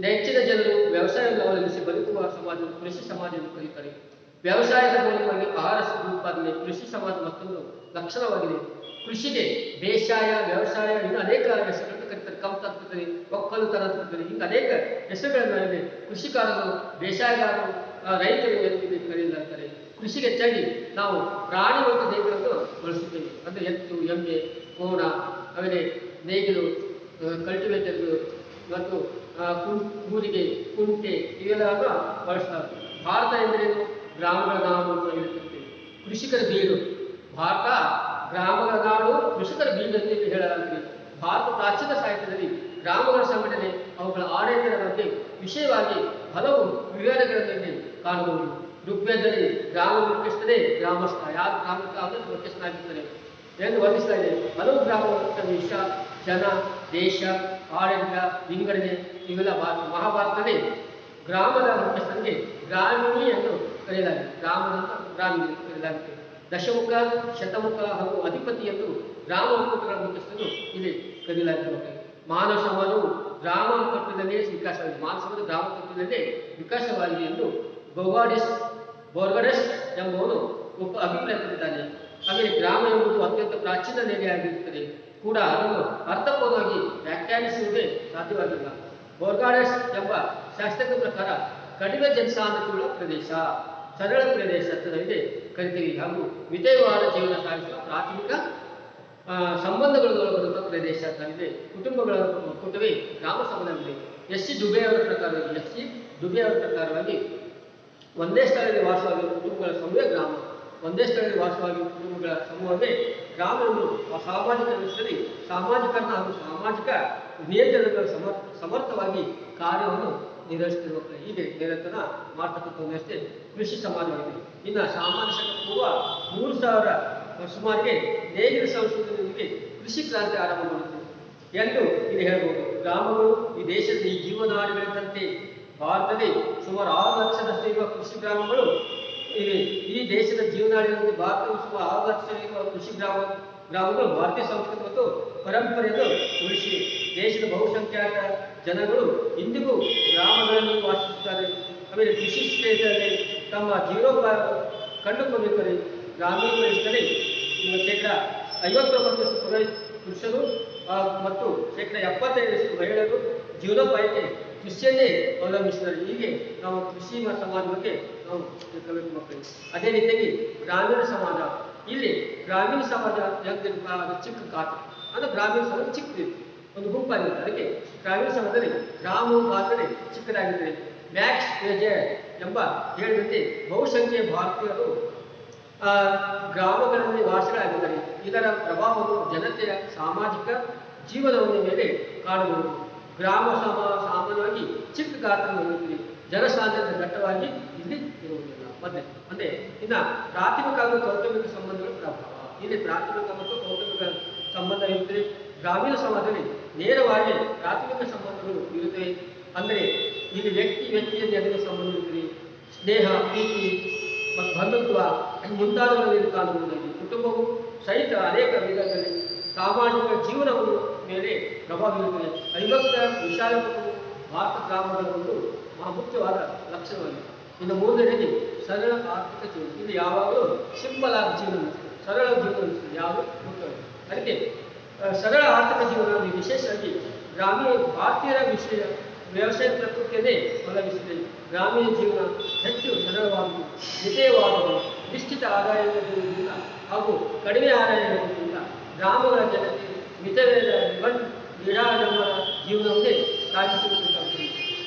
ಹೆಚ್ಚಿನ ಜನರು ವ್ಯವಸಾಯವನ್ನು ಅವಲಂಬಿಸಿ ಬದುಕುವ ಸಮಾಜವನ್ನು ಕೃಷಿ ಸಮಾಜ ಎಂದು ಕರೆಯುತ್ತಾರೆ. ವ್ಯವಸಾಯದ ಮೂಲಕವಾಗಿ ಆಹಾರ ಉತ್ಪಾದನೆ ಕೃಷಿ ಸಮಾಜ ಮತ್ತೊಂದು ಲಕ್ಷಣವಾಗಿದೆ. ಕೃಷಿಗೆ ಬೇಸಾಯ, ವ್ಯವಸಾಯ ಇನ್ನು ಅನೇಕ ಹೆಸರುಗಳನ್ನು ಕರೀತಾರೆ. ಕಂತಂತ್ರೆ, ಒಕ್ಕಲುತನ ಅಂತ ಕರೀತಾರೆ. ಹಿಂಗೆ ಅನೇಕ ಹೆಸರುಗಳನ್ನು ಕೃಷಿಕಾರರು, ಬೇಸಾಯಗಾರರು, ರೈತರು ಎಂದು ಕರೆಯಲಾಗುತ್ತಾರೆ. ಕೃಷಿಗೆ ಹೆಚ್ಚಾಗಿ ನಾವು ಪ್ರಾಣಿ ಮತ್ತು ನೇಗಿಲನ್ನು ಬಳಸುತ್ತೇವೆ. ಅಂದರೆ ಎತ್ತು, ಎಮ್ಮೆ, ಕೋಣ, ಆಮೇಲೆ ನೇಗಿಲು, ಕಲ್ಟಿವೇಟರ್ಗಳು ಮತ್ತು ಕೂರಿಗೆ, ಕುಂಟೆ ಇವೆಲ್ಲವನ್ನು ಬಳಸ್ತಾರೆ. ಭಾರತ ಎಂದರೇನು? ಗ್ರಾಮಗಳ ನಾಡು ಅಂತ ಹೇಳ್ತಿರ್ತೇವೆ. ಕೃಷಿಕರ ಬೀಡು. ಭಾರತ ಗ್ರಾಮಗಳ ನಾಡು, ಕೃಷಿಕರ ಬೀಡು ಅಂತ ಹೇಳಲಾಗುತ್ತದೆ. ಭಾರತ ಪ್ರಾಚೀನ ಸಾಹಿತ್ಯದಲ್ಲಿ ಗ್ರಾಮಗಳ ಸಂಘಟನೆ, ಅವುಗಳ ಆಡಳಿತದ ಬಗ್ಗೆ ವಿಷಯವಾಗಿ ಹಲವು ವಿವರಣೆಗಳಲ್ಲಿ ಕಾಣಬಹುದು. ಋಗ್ವೇದದಲ್ಲಿ ಗ್ರಾಮ ಮುಖ್ಯಸ್ಥನೇ ಗ್ರಾಮಸ್ಥ. ಯಾರು ಗ್ರಾಮಸ್ಥ ಅಂದರೆ ಮುಖ್ಯಸ್ಥನಾಗಿರ್ತಾನೆ ಎಂದು ವರ್ಣಿಸ್ತಾ ಇದೆ. ಹಲವು ಗ್ರಾಮಗಳ ವಿಷ, ಜನ, ದೇಶ, ಆಡಳಿತ, ವಿಂಗಡಣೆ ಇವೆಲ್ಲ ಮಹಾಭಾರತದಲ್ಲಿ ಗ್ರಾಮದ ಮುಖ್ಯಸ್ಥನಿಗೆ ಗ್ರಾಮೀಣಿ ಎಂದು ಕರೆಯಲಾಗಿದೆ. ಗ್ರಾಮೀಣ ಎಂದು ಕರೆಯಲಾಗುತ್ತದೆ. ದಶಮುಖ, ಶತಮುಖ ಹಾಗೂ ಅಧಿಪತಿ ಎಂದು ಗ್ರಾಮ ಒಕ್ಕೂಟಗಳ ಮುಖ್ಯಸ್ಥರು ಇಲ್ಲಿ ಕರೆಯಲಾಗುತ್ತದೆ. ಮಾನವ ಸಮಾಜವು ಗ್ರಾಮ ಒಕ್ಕೂಟದಲ್ಲೇ ವಿಕಾಸವಾಗಿದೆ. ಮಾನವ ಸಮಾಜ ಗ್ರಾಮ ಒಕ್ಕೂಟದಲ್ಲೇ ವಿಕಾಸವಾಗಿದೆ ಎಂದು ಬೋರ್ಗಡಸ್ ಎಂಬುವನು ಅಭಿಪ್ರಾಯಪಟ್ಟಿದ್ದಾನೆ. ಆಮೇಲೆ ಗ್ರಾಮ ಎಂಬುದು ಅತ್ಯಂತ ಪ್ರಾಚೀನ ನೆಲೆಯಾಗಿರುತ್ತದೆ ಕೂಡ ಅದನ್ನು ಅರ್ಥಪೂರ್ಣವಾಗಿ ವ್ಯಾಖ್ಯಾನಿಸುವುದೇ ಸಾಧ್ಯವಾಗಿಲ್ಲ. ಬೋರ್ಗಾಡಸ್ ಎಂಬ ಶಾಸ್ತ್ರಜ್ಞ ಪ್ರಕಾರ ಕಡಿಮೆ ಜನಸಾಂದ್ರತೆಯುಳ್ಳ ಪ್ರದೇಶ, ಸರಳ ಪ್ರದೇಶ ಅಂತಂದರೆ ಕರಿತೀವಿ ಹಾಗೂ ಮಿತವಾದ ಜೀವನ ಸಾಗಿಸುವ ಪ್ರಾಥಮಿಕ ಸಂಬಂಧಗಳು ಬರುವ ಪ್ರದೇಶ ಅಂತಂದರೆ ಕುಟುಂಬಗಳ ಒಕ್ಕೂಟವೇ ಗ್ರಾಮ ಸಮುದಾಯವಿದೆ. ಎಸ್.ಸಿ. ಡುಬೆ ಅವರ ಪ್ರಕಾರವಾಗಿ ಒಂದೇ ಸ್ಥಳದಲ್ಲಿ ವಾಸವಾಗಿರುವ ಕುಟುಂಬಗಳ ಸಮೂಹ ಗ್ರಾಮ. ಒಂದೇ ಸ್ಥಳದಲ್ಲಿ ವಾಸವಾಗಿರುವ ಕುಟುಂಬಗಳ ಸಮೂಹವೇ ಗ್ರಾಮ ಎಂದು ಸಾಮಾಜಿಕ ವ್ಯವಸ್ಥೆಯಲ್ಲಿ ಸಾಮಾಜಿಕರಣ ಹಾಗೂ ಸಾಮಾಜಿಕ ನಿಯಂತ್ರಣಗಳ ಸಮರ್ಥವಾಗಿ ಕಾರ್ಯವನ್ನು ನಿರ್ವಹಿಸುತ್ತಿರುವ ಹೀಗೆ ನಿರಂತರ ಮಾಡ್ತಕ್ಕಂಥ ವ್ಯವಸ್ಥೆ ಕೃಷಿ ಸಮಾಜವಾಗಿದೆ. ಇನ್ನು ಸಾಮಾನ್ಯ ಶಕ ಪೂರ್ವ 3000 ಸುಮಾರಿಗೆ ನೇಗಿಲ ಸಂಶೋಧನೆಯೊಂದಿಗೆ ಕೃಷಿ ಕ್ರಾಂತಿ ಆರಂಭ ಮಾಡುತ್ತದೆ ಎಂದು ಇಲ್ಲಿ ಹೇಳ್ಬೋದು. ಗ್ರಾಮಗಳು ಈ ದೇಶದ ಈ ಜೀವನಾಡಿಗಳಿದ್ದಂತೆ ಭಾರತದಲ್ಲಿ ಸುಮಾರು 6 ಲಕ್ಷದಷ್ಟು ಇರುವ ಕೃಷಿ ಗ್ರಾಮಗಳು ಇವೆ. ಈ ದೇಶದ ಜೀವನಾಡಿಗಳಲ್ಲಿ ಭಾರತದಲ್ಲಿ ಸುಮಾರು 6 ಲಕ್ಷ ಇರುವ ಕೃಷಿ ಗ್ರಾಮಗಳು ಭಾರತೀಯ ಸಂಸ್ಕೃತಿ ಮತ್ತು ಪರಂಪರೆಯನ್ನು ಉಳಿಸಿ ದೇಶದ ಬಹುಸಂಖ್ಯಾತ ಜನಗಳು ಇಂದಿಗೂ ಗ್ರಾಮಗಳಲ್ಲಿ ವಾಸಿಸುತ್ತಾರೆ. ಆಮೇಲೆ ಕೃಷಿ ಕ್ಷೇತ್ರದಲ್ಲಿ ತಮ್ಮ ಜೀವನೋಪಾಯ ಕಂಡುಕೊಂಡಿದ್ದರೆ ಗ್ರಾಮೀಣ ಪ್ರದೇಶದಲ್ಲಿ ಶೇಕಡ 59% ಪುರುಷರು ಮತ್ತು ಶೇಕಡ 75% ಮಹಿಳೆಯರು ಜೀವನೋಪಾಯಕ್ಕೆ ಕೃಷಿಯನ್ನೇ ಅವಲಂಬಿಸಿದ್ದಾರೆ. ಹೀಗೆ ನಾವು ಕೃಷಿ ಸಮಾಜ ಬಗ್ಗೆ ನಾವು ತಿಳ್ಕೋಬೇಕು ಮಕ್ಕಳಿಗೆ. ಅದೇ ರೀತಿಯಾಗಿ ಗ್ರಾಮೀಣ ಸಮಾಜ, ಇಲ್ಲಿ ಗ್ರಾಮೀಣ ಸಮಾಜ ಅದು ಚಿಕ್ಕ ಗಾತ್ರ ಅಂದರೆ ಗ್ರಾಮೀಣ ಸಮಾಜ ಚಿಕ್ಕದಿದೆ, ಒಂದು ಗುಂಪಾಗಿರುತ್ತೆ. ಅದಕ್ಕೆ ಗ್ರಾಮೀಣ ಸಮಾಜದಲ್ಲಿ ಗ್ರಾಮವು ಗಾತ್ರದಲ್ಲಿ ಚಿಕ್ಕದಾಗಿರ್ತದೆ. ಮ್ಯಾಕ್ಸ್ ವೇಜರ್ ಎಂಬ ಹೇಳಿದಂತೆ ಬಹುಸಂಖ್ಯೆಯ ಭಾರತೀಯರು ಗ್ರಾಮಗಳಲ್ಲಿ ವಾಸಿಗಳಾಗಿದ್ದಾರೆ. ಇದರ ಪ್ರಭಾವವನ್ನು ಜನತೆಯ ಸಾಮಾಜಿಕ ಜೀವನದ ಮೇಲೆ ಕಾಣಬಹುದು. ಗ್ರಾಮ ಸಾಮಾನ್ಯವಾಗಿ ಚಿಕ್ಕ ಗಾತ್ರವಿರುತ್ತದೆ, ಜನಸಾಂದ್ರತೆ ದಟ್ಟವಾಗಿ ಇಲ್ಲಿ ಇರುವುದಿಲ್ಲ. ಮತ್ತೆ ಇನ್ನು ಪ್ರಾಥಮಿಕ ಹಾಗೂ ಕೌಟುಂಬಿಕ ಸಂಬಂಧಗಳ ಪ್ರಭಾವ. ಇಲ್ಲಿ ಪ್ರಾಥಮಿಕ ಮತ್ತು ಕೌಟುಂಬಿಕ ಸಂಬಂಧ ಇರುತ್ತದೆ. ಗ್ರಾಮೀಣ ಸಮಾಜದಲ್ಲಿ ನೇರವಾಗಿ ಪ್ರಾಥಮಿಕ ಸಂಬಂಧಗಳು ಇರುತ್ತವೆ. ಅಂದರೆ ಇಲ್ಲಿ ವ್ಯಕ್ತಿಯ ನಡುವೆ ಸಂಬಂಧ ಇರುತ್ತದೆ. ಸ್ನೇಹ, ಪ್ರೀತಿ ಮತ್ತು ಬಂಧುತ್ವ ಮುಂತಾದವುಗಳಲ್ಲಿ ಕಾಣಬಹುದಾಗಿದೆ. ಕುಟುಂಬವು ಸಹಿತ ಅನೇಕ ವಿಧಗಳಲ್ಲಿ ಸಾಮಾಜಿಕ ಜೀವನದ ಮೇಲೆ ಪ್ರಭಾವ ಬೀರುತ್ತದೆ. ಅವಿಭಕ್ತ ವಿಶಾಲ ಕುಟುಂಬವು ಭಾರತ ಗ್ರಾಮಗಳ ಒಂದು ಮುಖ್ಯವಾದ ಲಕ್ಷಣವಾಗಿದೆ. ಇನ್ನು ಮೂರನೇದಾಗಿ ಸರಳ ಆರ್ಥಿಕ ಜೀವನ. ಇಲ್ಲಿ ಯಾವಾಗಲೂ ಸಿಂಪಲ್ ಆಗಿ ಜೀವನ ನಡೆಸ್ತದೆ, ಸರಳ ಜೀವನ ನಡೆಸ್ತದೆ, ಯಾವುದು ಮುಖ್ಯವಾಗಿದೆ. ಅದಕ್ಕೆ ಸರಳ ಆರ್ಥಿಕ ಜೀವನದಲ್ಲಿ ವಿಶೇಷವಾಗಿ ಗ್ರಾಮೀಣ ಭಾರತೀಯರ ವ್ಯವಸಾಯ ಪ್ರಕೃತಿಯನ್ನೇ ಅವಲಂಬಿಸಿದೆ. ಗ್ರಾಮೀಣ ಜೀವನ ಹೆಚ್ಚು ಸರಳವಾಗುವುದು, ಮಿತವಾಗುವುದು, ನಿಶ್ಚಿತ ಆದಾಯದಿಂದ ಹಾಗೂ ಕಡಿಮೆ ಆದಾಯದಿಂದ ಗ್ರಾಮಗಳ ಜನತೆ ಮಿತವಾದ ನಿರಾಡಂಬರ ಜೀವನವನ್ನೇ ಸಾಗಿಸಬೇಕಾಗುತ್ತದೆ.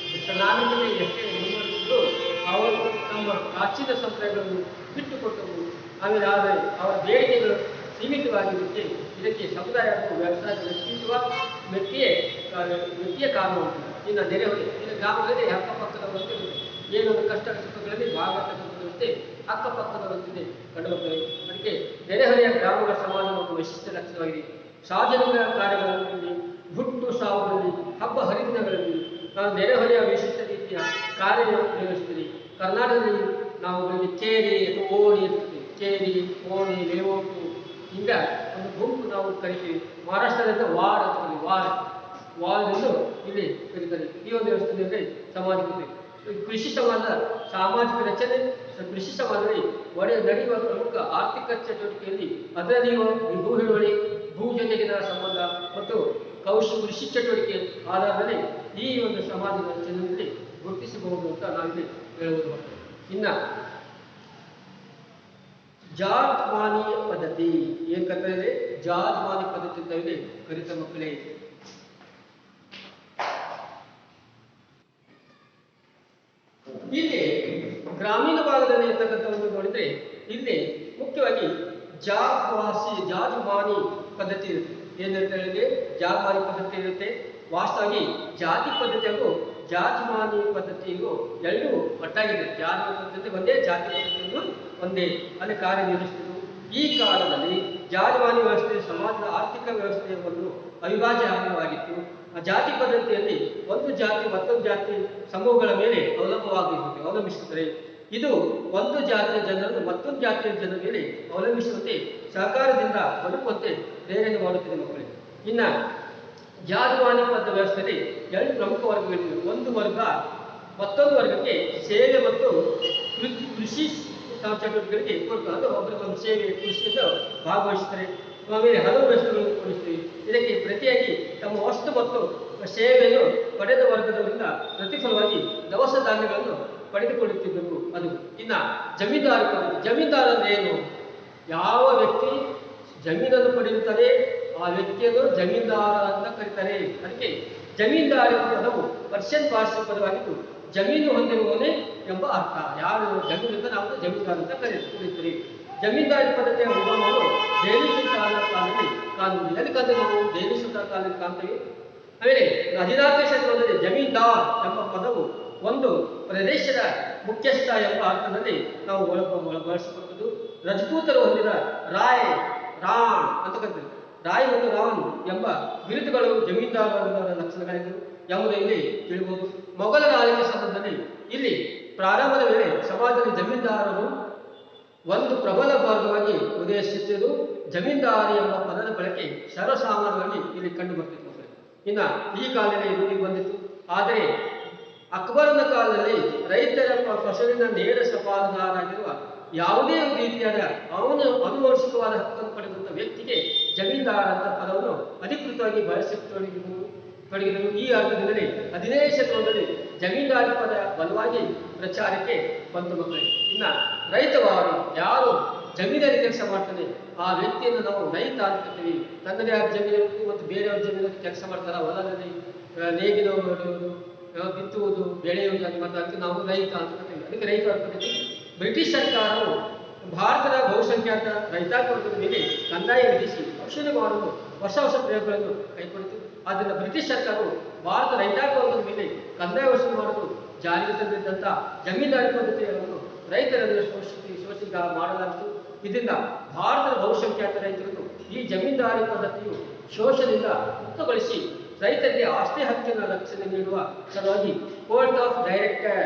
ನಾಗರಿಕತೆ ಎಷ್ಟೇ ಮುಂದುವರಿಸಿದ್ರು ಅವರು ತಮ್ಮ ಪ್ರಾಚೀನ ಸಂಪ್ರದಾಯಗಳನ್ನು ಬಿಟ್ಟುಕೊಟ್ಟವು. ಆಮೇಲೆ ಆದರೆ ಅವರ ಬೇಡಿಕೆಗಳು ಸೀಮಿತವಾಗಿರುತ್ತೆ. ಇದಕ್ಕೆ ಸಮುದಾಯ ಮತ್ತು ವ್ಯವಸಾಯದ ವ್ಯಕ್ತಿಯ ಕಾರಣವಾಗುತ್ತದೆ. ಇನ್ನು ನೆರೆಹೊರೆ, ಇನ್ನು ಗ್ರಾಮಗಳಲ್ಲಿ ಅಕ್ಕಪಕ್ಕದವರಂತೆ ಏನೊಂದು ಕಷ್ಟ ಸುಖಗಳಲ್ಲಿ ಭಾಗವಹಿಸುವಂತೆ ಅಕ್ಕಪಕ್ಕದವರಂತೆ ಕಂಡುಬರುತ್ತವೆ. ಅದಕ್ಕೆ ನೆರೆಹೊರೆಯ ಗ್ರಾಮಗಳ ಸಮಾಜ ಒಂದು ವೈಶಿಷ್ಟ್ಯ ಲಕ್ಷಣವಾಗಿದೆ. ಸಾರ್ವಜನಿಕ ಕಾರ್ಯಗಳಲ್ಲಿ, ಹುಟ್ಟು ಸಾವುಗಳಲ್ಲಿ, ಹಬ್ಬ ಹರಿದಿನಗಳಲ್ಲಿ ನೆರೆಹೊರೆಯ ವಿಶಿಷ್ಟ ರೀತಿಯ ಕಾರ್ಯನಿರ್ವಹಿಸುತ್ತದೆ. ಕರ್ನಾಟಕದಲ್ಲಿ ನಾವು ಚೇರಿ ಓಣಿ ಇರ್ತದೆ. ಚೇರಿ, ಓಣಿ, ಲೇಔಟು ಹಿಂಗ ಒಂದು ಗುಂಪು ನಾವು ಕರಿತೀವಿ. ಮಹಾರಾಷ್ಟ್ರದಿಂದ ವಾರ್ಡ್ ಅಂತ ವಾರ್ಡ್ ಎಂದು ಇಲ್ಲಿ ಕರೀತಾರೆ. ಈ ಒಂದು ವ್ಯವಸ್ಥೆಯಲ್ಲಿ ಸಮಾಜಕ್ಕೆ ಕೃಷಿ ಸಮಾಜದ ಸಾಮಾಜಿಕ ರಚನೆ. ಕೃಷಿ ಸಮಾಜದಲ್ಲಿ ನಡೆಯುವ ಪ್ರಮುಖ ಆರ್ಥಿಕ ಚಟುವಟಿಕೆಯಲ್ಲಿ ಅದರಲ್ಲಿ ಭೂ ಹಿಡುವಳಿ, ಭೂ ಜೊತೆಗಿನ ಸಂಬಂಧ ಮತ್ತು ಕೃಷಿ ಚಟುವಟಿಕೆ ಆಧಾರದಲ್ಲಿ ಈ ಒಂದು ಸಮಾಜದ ರಚನೆಯಲ್ಲಿ ಗುರುತಿಸಬಹುದು ಅಂತ ನಾವಿಲ್ಲಿ ಹೇಳಬಹುದು. ಇನ್ನು ಜಾಜ್ಮಾನಿ ಪದ್ಧತಿ ಏನ್ ಕರೀತಾರೆ? ಜಾಜ್ಮಾನಿ ಪದ್ಧತಿ ಅಂತ ಇಲ್ಲಿ ಕರಿತ ಮಕ್ಕಳೇ. ಇಲ್ಲಿ ಗ್ರಾಮೀಣ ಭಾಗದಲ್ಲಿ ಇರ್ತಕ್ಕಂಥವನ್ನು ನೋಡಿದ್ರೆ ಇಲ್ಲಿ ಮುಖ್ಯವಾಗಿ ಜಾಜ್ಮಾನಿ ಪದ್ಧತಿ ಇರುತ್ತೆ. ಏನಂತ ಹೇಳಿದ್ರೆ ಜಾಜ್ಮಾನಿ ಪದ್ಧತಿ ಇರುತ್ತೆ. ವಾಸ್ತವವಾಗಿ ಜಾತಿ ಪದ್ಧತಿ ಹಾಗೂ ಜಾಜ್ಮಾನಿ ಪದ್ಧತಿಗೂ ಎರಡೂ ಒಟ್ಟಾಗಿದೆ. ಜಾಜ್ಮಾನಿ ಪದ್ಧತಿ ಒಂದೇ, ಜಾತಿ ಪದ್ಧತಿಯನ್ನು ಒಂದೇ ಅಲ್ಲಿ ಕಾರ್ಯನಿರ್ವಹಿಸುವುದು. ಈ ಕಾಲದಲ್ಲಿ ಜಾಜ್ಮಾನಿ ವ್ಯವಸ್ಥೆ ಸಮಾಜದ ಆರ್ಥಿಕ ವ್ಯವಸ್ಥೆಯ ಒಂದು ಅವಿಭಾಜ್ಯ ಅಂಗವಾಗಿತ್ತು. ಆ ಜಾತಿ ಪದ್ಧತಿಯಲ್ಲಿ ಒಂದು ಜಾತಿ ಮತ್ತೊಂದು ಜಾತಿ ಸಮೂಹಗಳ ಮೇಲೆ ಅವಲಂಬಿಸುತ್ತದೆ. ಇದು ಒಂದು ಜಾತಿಯ ಜನರನ್ನು ಮತ್ತೊಂದು ಜಾತಿಯ ಜನರ ಮೇಲೆ ಅವಲಂಬಿಸುವಂತೆ ಸಹಕಾರದಿಂದ ಬದುಕುವಂತೆ ಪ್ರೇರಣೆ ಮಾಡುತ್ತದೆ ಮಕ್ಕಳಿಗೆ. ಇನ್ನು ಜಾಜ್ಮಾನಿ ಪದ್ಧ ವ್ಯವಸ್ಥೆಯಲ್ಲಿ ಎರಡು ಪ್ರಮುಖ ವರ್ಗಗಳಿವೆ. ಒಂದು ವರ್ಗ ಮತ್ತೊಂದು ವರ್ಗಕ್ಕೆ ಸೇವೆ ಮತ್ತು ಕೃಷಿ ಚಟುವಟಿಕೆಗಳಿಗೆ ಕೊಡ್ತಾರೆ. ಅದು ಒಬ್ಬರಿಗೊಂದು ಸೇವೆ, ಕೃಷಿಯನ್ನು ಭಾಗವಹಿಸುತ್ತಾರೆ. ಆಮೇಲೆ ಹಲವು ವಸ್ತುಗಳನ್ನು ಕೊಡಿಸ್ತೀವಿ. ಇದಕ್ಕೆ ಪ್ರತಿಯಾಗಿ ತಮ್ಮ ವಸ್ತು ಮತ್ತು ಸೇವೆಯನ್ನು ಪಡೆದ ವರ್ಗದವರಿಂದ ಪ್ರತಿಫಲವಾಗಿ ದವಸ ಧಾನ್ಯಗಳನ್ನು ಪಡೆದುಕೊಳ್ಳುತ್ತಿದ್ದರು. ಅದು ಇನ್ನು ಜಮೀನ್ದಾರಿ ಪದ್ಧತಿ. ಜಮೀನ್ದಾರ ಅಂದ್ರೆ ಏನು? ಯಾವ ವ್ಯಕ್ತಿ ಜಮೀನನ್ನು ಪಡೆಯುತ್ತಾರೆ ಆ ವ್ಯಕ್ತಿಯನ್ನು ಜಮೀನ್ದಾರ ಅಂತ ಕರೀತಾರೆ. ಅದಕ್ಕೆ ಜಮೀನ್ದಾರಿ ಪದವು ಪರ್ಷಿಯನ್ ಭಾಷೆ ಪದವಾಗಿದ್ದು ಜಮೀನು ಹೊಂದಿರುವವನೇ ಎಂಬ ಅರ್ಥ. ಯಾರು ಜಮೀನಿಂದ ನಾವು ಜಮೀನ್ದಾರ ಅಂತ ಕರೀತೀವಿ. ಜಮೀನ್ದಾರಿ ಪದ್ಧತಿಯ ಉಗಮವನ್ನು ದೆಹಲಿ ಸುಲ್ತಾನರ ಕಾಲದಲ್ಲಿ ಕಾಣುವುದು. ಎದಕ್ಕಂದ್ರೆ ನಾವು ದೆಹಲಿ ಸುಲ್ತಾನ ಕಾಲದಲ್ಲಿ ಕಾಣ್ತೀವಿ. ಆಮೇಲೆ 14ನೇ ಶತಮಾನದಲ್ಲಿ ಜಮೀನ್ದಾರ್ ಎಂಬ ಪದವು ಒಂದು ಪ್ರದೇಶದ ಮುಖ್ಯಸ್ಥ ಎಂಬ ಅರ್ಥದಲ್ಲಿ ನಾವು ಬಳಸಿಕೊಟ್ಟದ್ದು. ರಜಪೂತರು ಹೊಂದಿದ ರಾಯ್, ರಾಣ್ ಅಂತ ಕರೀತಾರೆ. ರಾಯ್ ಮತ್ತು ರಾಣ್ ಎಂಬ ಬಿರುದುಗಳು ಜಮೀನ್ದಾರ ಲಕ್ಷಣಗಳಿದ್ದವು ಎಂಬುದು ಇಲ್ಲಿ ತಿಳಿಬಹುದು. ಮೊಘಲರ ಆಳ್ವಿಕೆ ಸಂದರ್ಭದಲ್ಲಿ ಇಲ್ಲಿ ಪ್ರಾರಂಭದ ವೇಳೆ ಸಮಾಜದಲ್ಲಿ ಜಮೀನ್ದಾರರು ಒಂದು ಪ್ರಬಲ ವರ್ಗವಾಗಿ ಉದಯಿಸುತ್ತಿದ್ದು ಜಮೀನ್ದಾರಿ ಎಂಬ ಪದದ ಬಳಕೆ ಸರ್ವಸಾಮಾನ್ಯವಾಗಿ ಇಲ್ಲಿ ಕಂಡು ಬರ್ತಿತ್ತು. ಇನ್ನು ಈ ಕಾಲದಲ್ಲಿ ರೂಢಿಗೆ ಬಂದಿತ್ತು. ಆದರೆ ಅಕ್ಬರನ ಕಾಲದಲ್ಲಿ ರೈತರ ಫಸಲಿನ ನೇರ ಸಪಾಲುದಾರರಾಗಿರುವ ಯಾವುದೇ ರೀತಿಯಾದ ಅವನು ಅನುವಂಶಿಕವಾದ ಹಕ್ಕನ್ನು ಪಡೆದಂಥ ವ್ಯಕ್ತಿಗೆ ಜಮೀನ್ದಾರ ಅಂತ ಪದವನ್ನು ಅಧಿಕೃತವಾಗಿ ಬಳಸಿಕೊಳ್ಳುವುದು ತೊಡಗಿದರು. ಈ ಅರ್ಥದಿಂದಲೇ 15ನೇ ಶತಮಾನದಲ್ಲಿ ಜಮೀನ್ದಾರಿ ಪದ ಬಲವಾಗಿ ಪ್ರಚಾರಕ್ಕೆ ಬಂತು ಮಕ್ಕಳೇ. ಇನ್ನು ರೈತವಾರು ಯಾರು ಜಮೀನಲ್ಲಿ ಕೆಲಸ ಮಾಡ್ತಾನೆ ಆ ವ್ಯಕ್ತಿಯನ್ನು ನಾವು ರೈತ ಅಂತ ಕರಿತೀವಿ. ತನ್ನದೇ ಆದ ಜಮೀನು ಮತ್ತು ಬೇರೆಯವ್ರ ಜಮೀನಲ್ಲಿ ಕೆಲಸ ಮಾಡ್ತಾರೆ, ಹೊಲದಲ್ಲಿ ನೇಗಿಲು ಹೊಡೆಯುವುದು, ಬಿತ್ತುವುದು, ಬೆಳೆಯುವುದು, ಮತ್ತು ಅದಕ್ಕೆ ನಾವು ರೈತ ಅಂತ ಕರಿತೀವಿ. ಇದಕ್ಕೆ ರೈತವಾರ ಪದ್ಧತಿ. ಬ್ರಿಟಿಷ್ ಸರ್ಕಾರವು ಭಾರತದ ಬಹುಸಂಖ್ಯಾತ ರೈತಾಪಿ ವರ್ಗದ ಮೇಲೆ ಕಂದಾಯ ವಿಧಿಸಿ ರಕ್ಷಣೆ ಮಾಡಲು ಹೊಸ ಹೊಸ ಪ್ರಯೋಗಗಳನ್ನು ಕೈಗೊಂಡಿತು. ಆದ್ದರಿಂದ ಬ್ರಿಟಿಷ್ ಸರ್ಕಾರವು ಭಾರತ ರೈತಾಪಿ ವರ್ಗದ ಮೇಲೆ ಕಂದಾಯ ವಸೂಲು ಮಾಡಲು ಜಾರಿಗೆ ತಂದಿದ್ದಂಥ ಜಮೀನ್ದಾರಿ ಪದ್ಧತಿಯನ್ನು ರೈತರನ್ನು ಶೋಷಿತ ಮಾಡಲಾಯಿತು. ಇದರಿಂದ ಭಾರತದ ಬಹುಸಂಖ್ಯಾತ ರೈತರನ್ನು ಈ ಜಮೀನ್ದಾರಿ ಪದ್ಧತಿಯು ಶೋಷಣೆಯಿಂದ ಮುಕ್ತಗೊಳಿಸಿ ರೈತರಿಗೆ ಆಸ್ತಿ ಹಕ್ಕಿನ ರಕ್ಷಣೆ ನೀಡುವ ಸಲುವಾಗಿ ಕೋರ್ಟ್ ಆಫ್ ಡೈರೆಕ್ಟರ್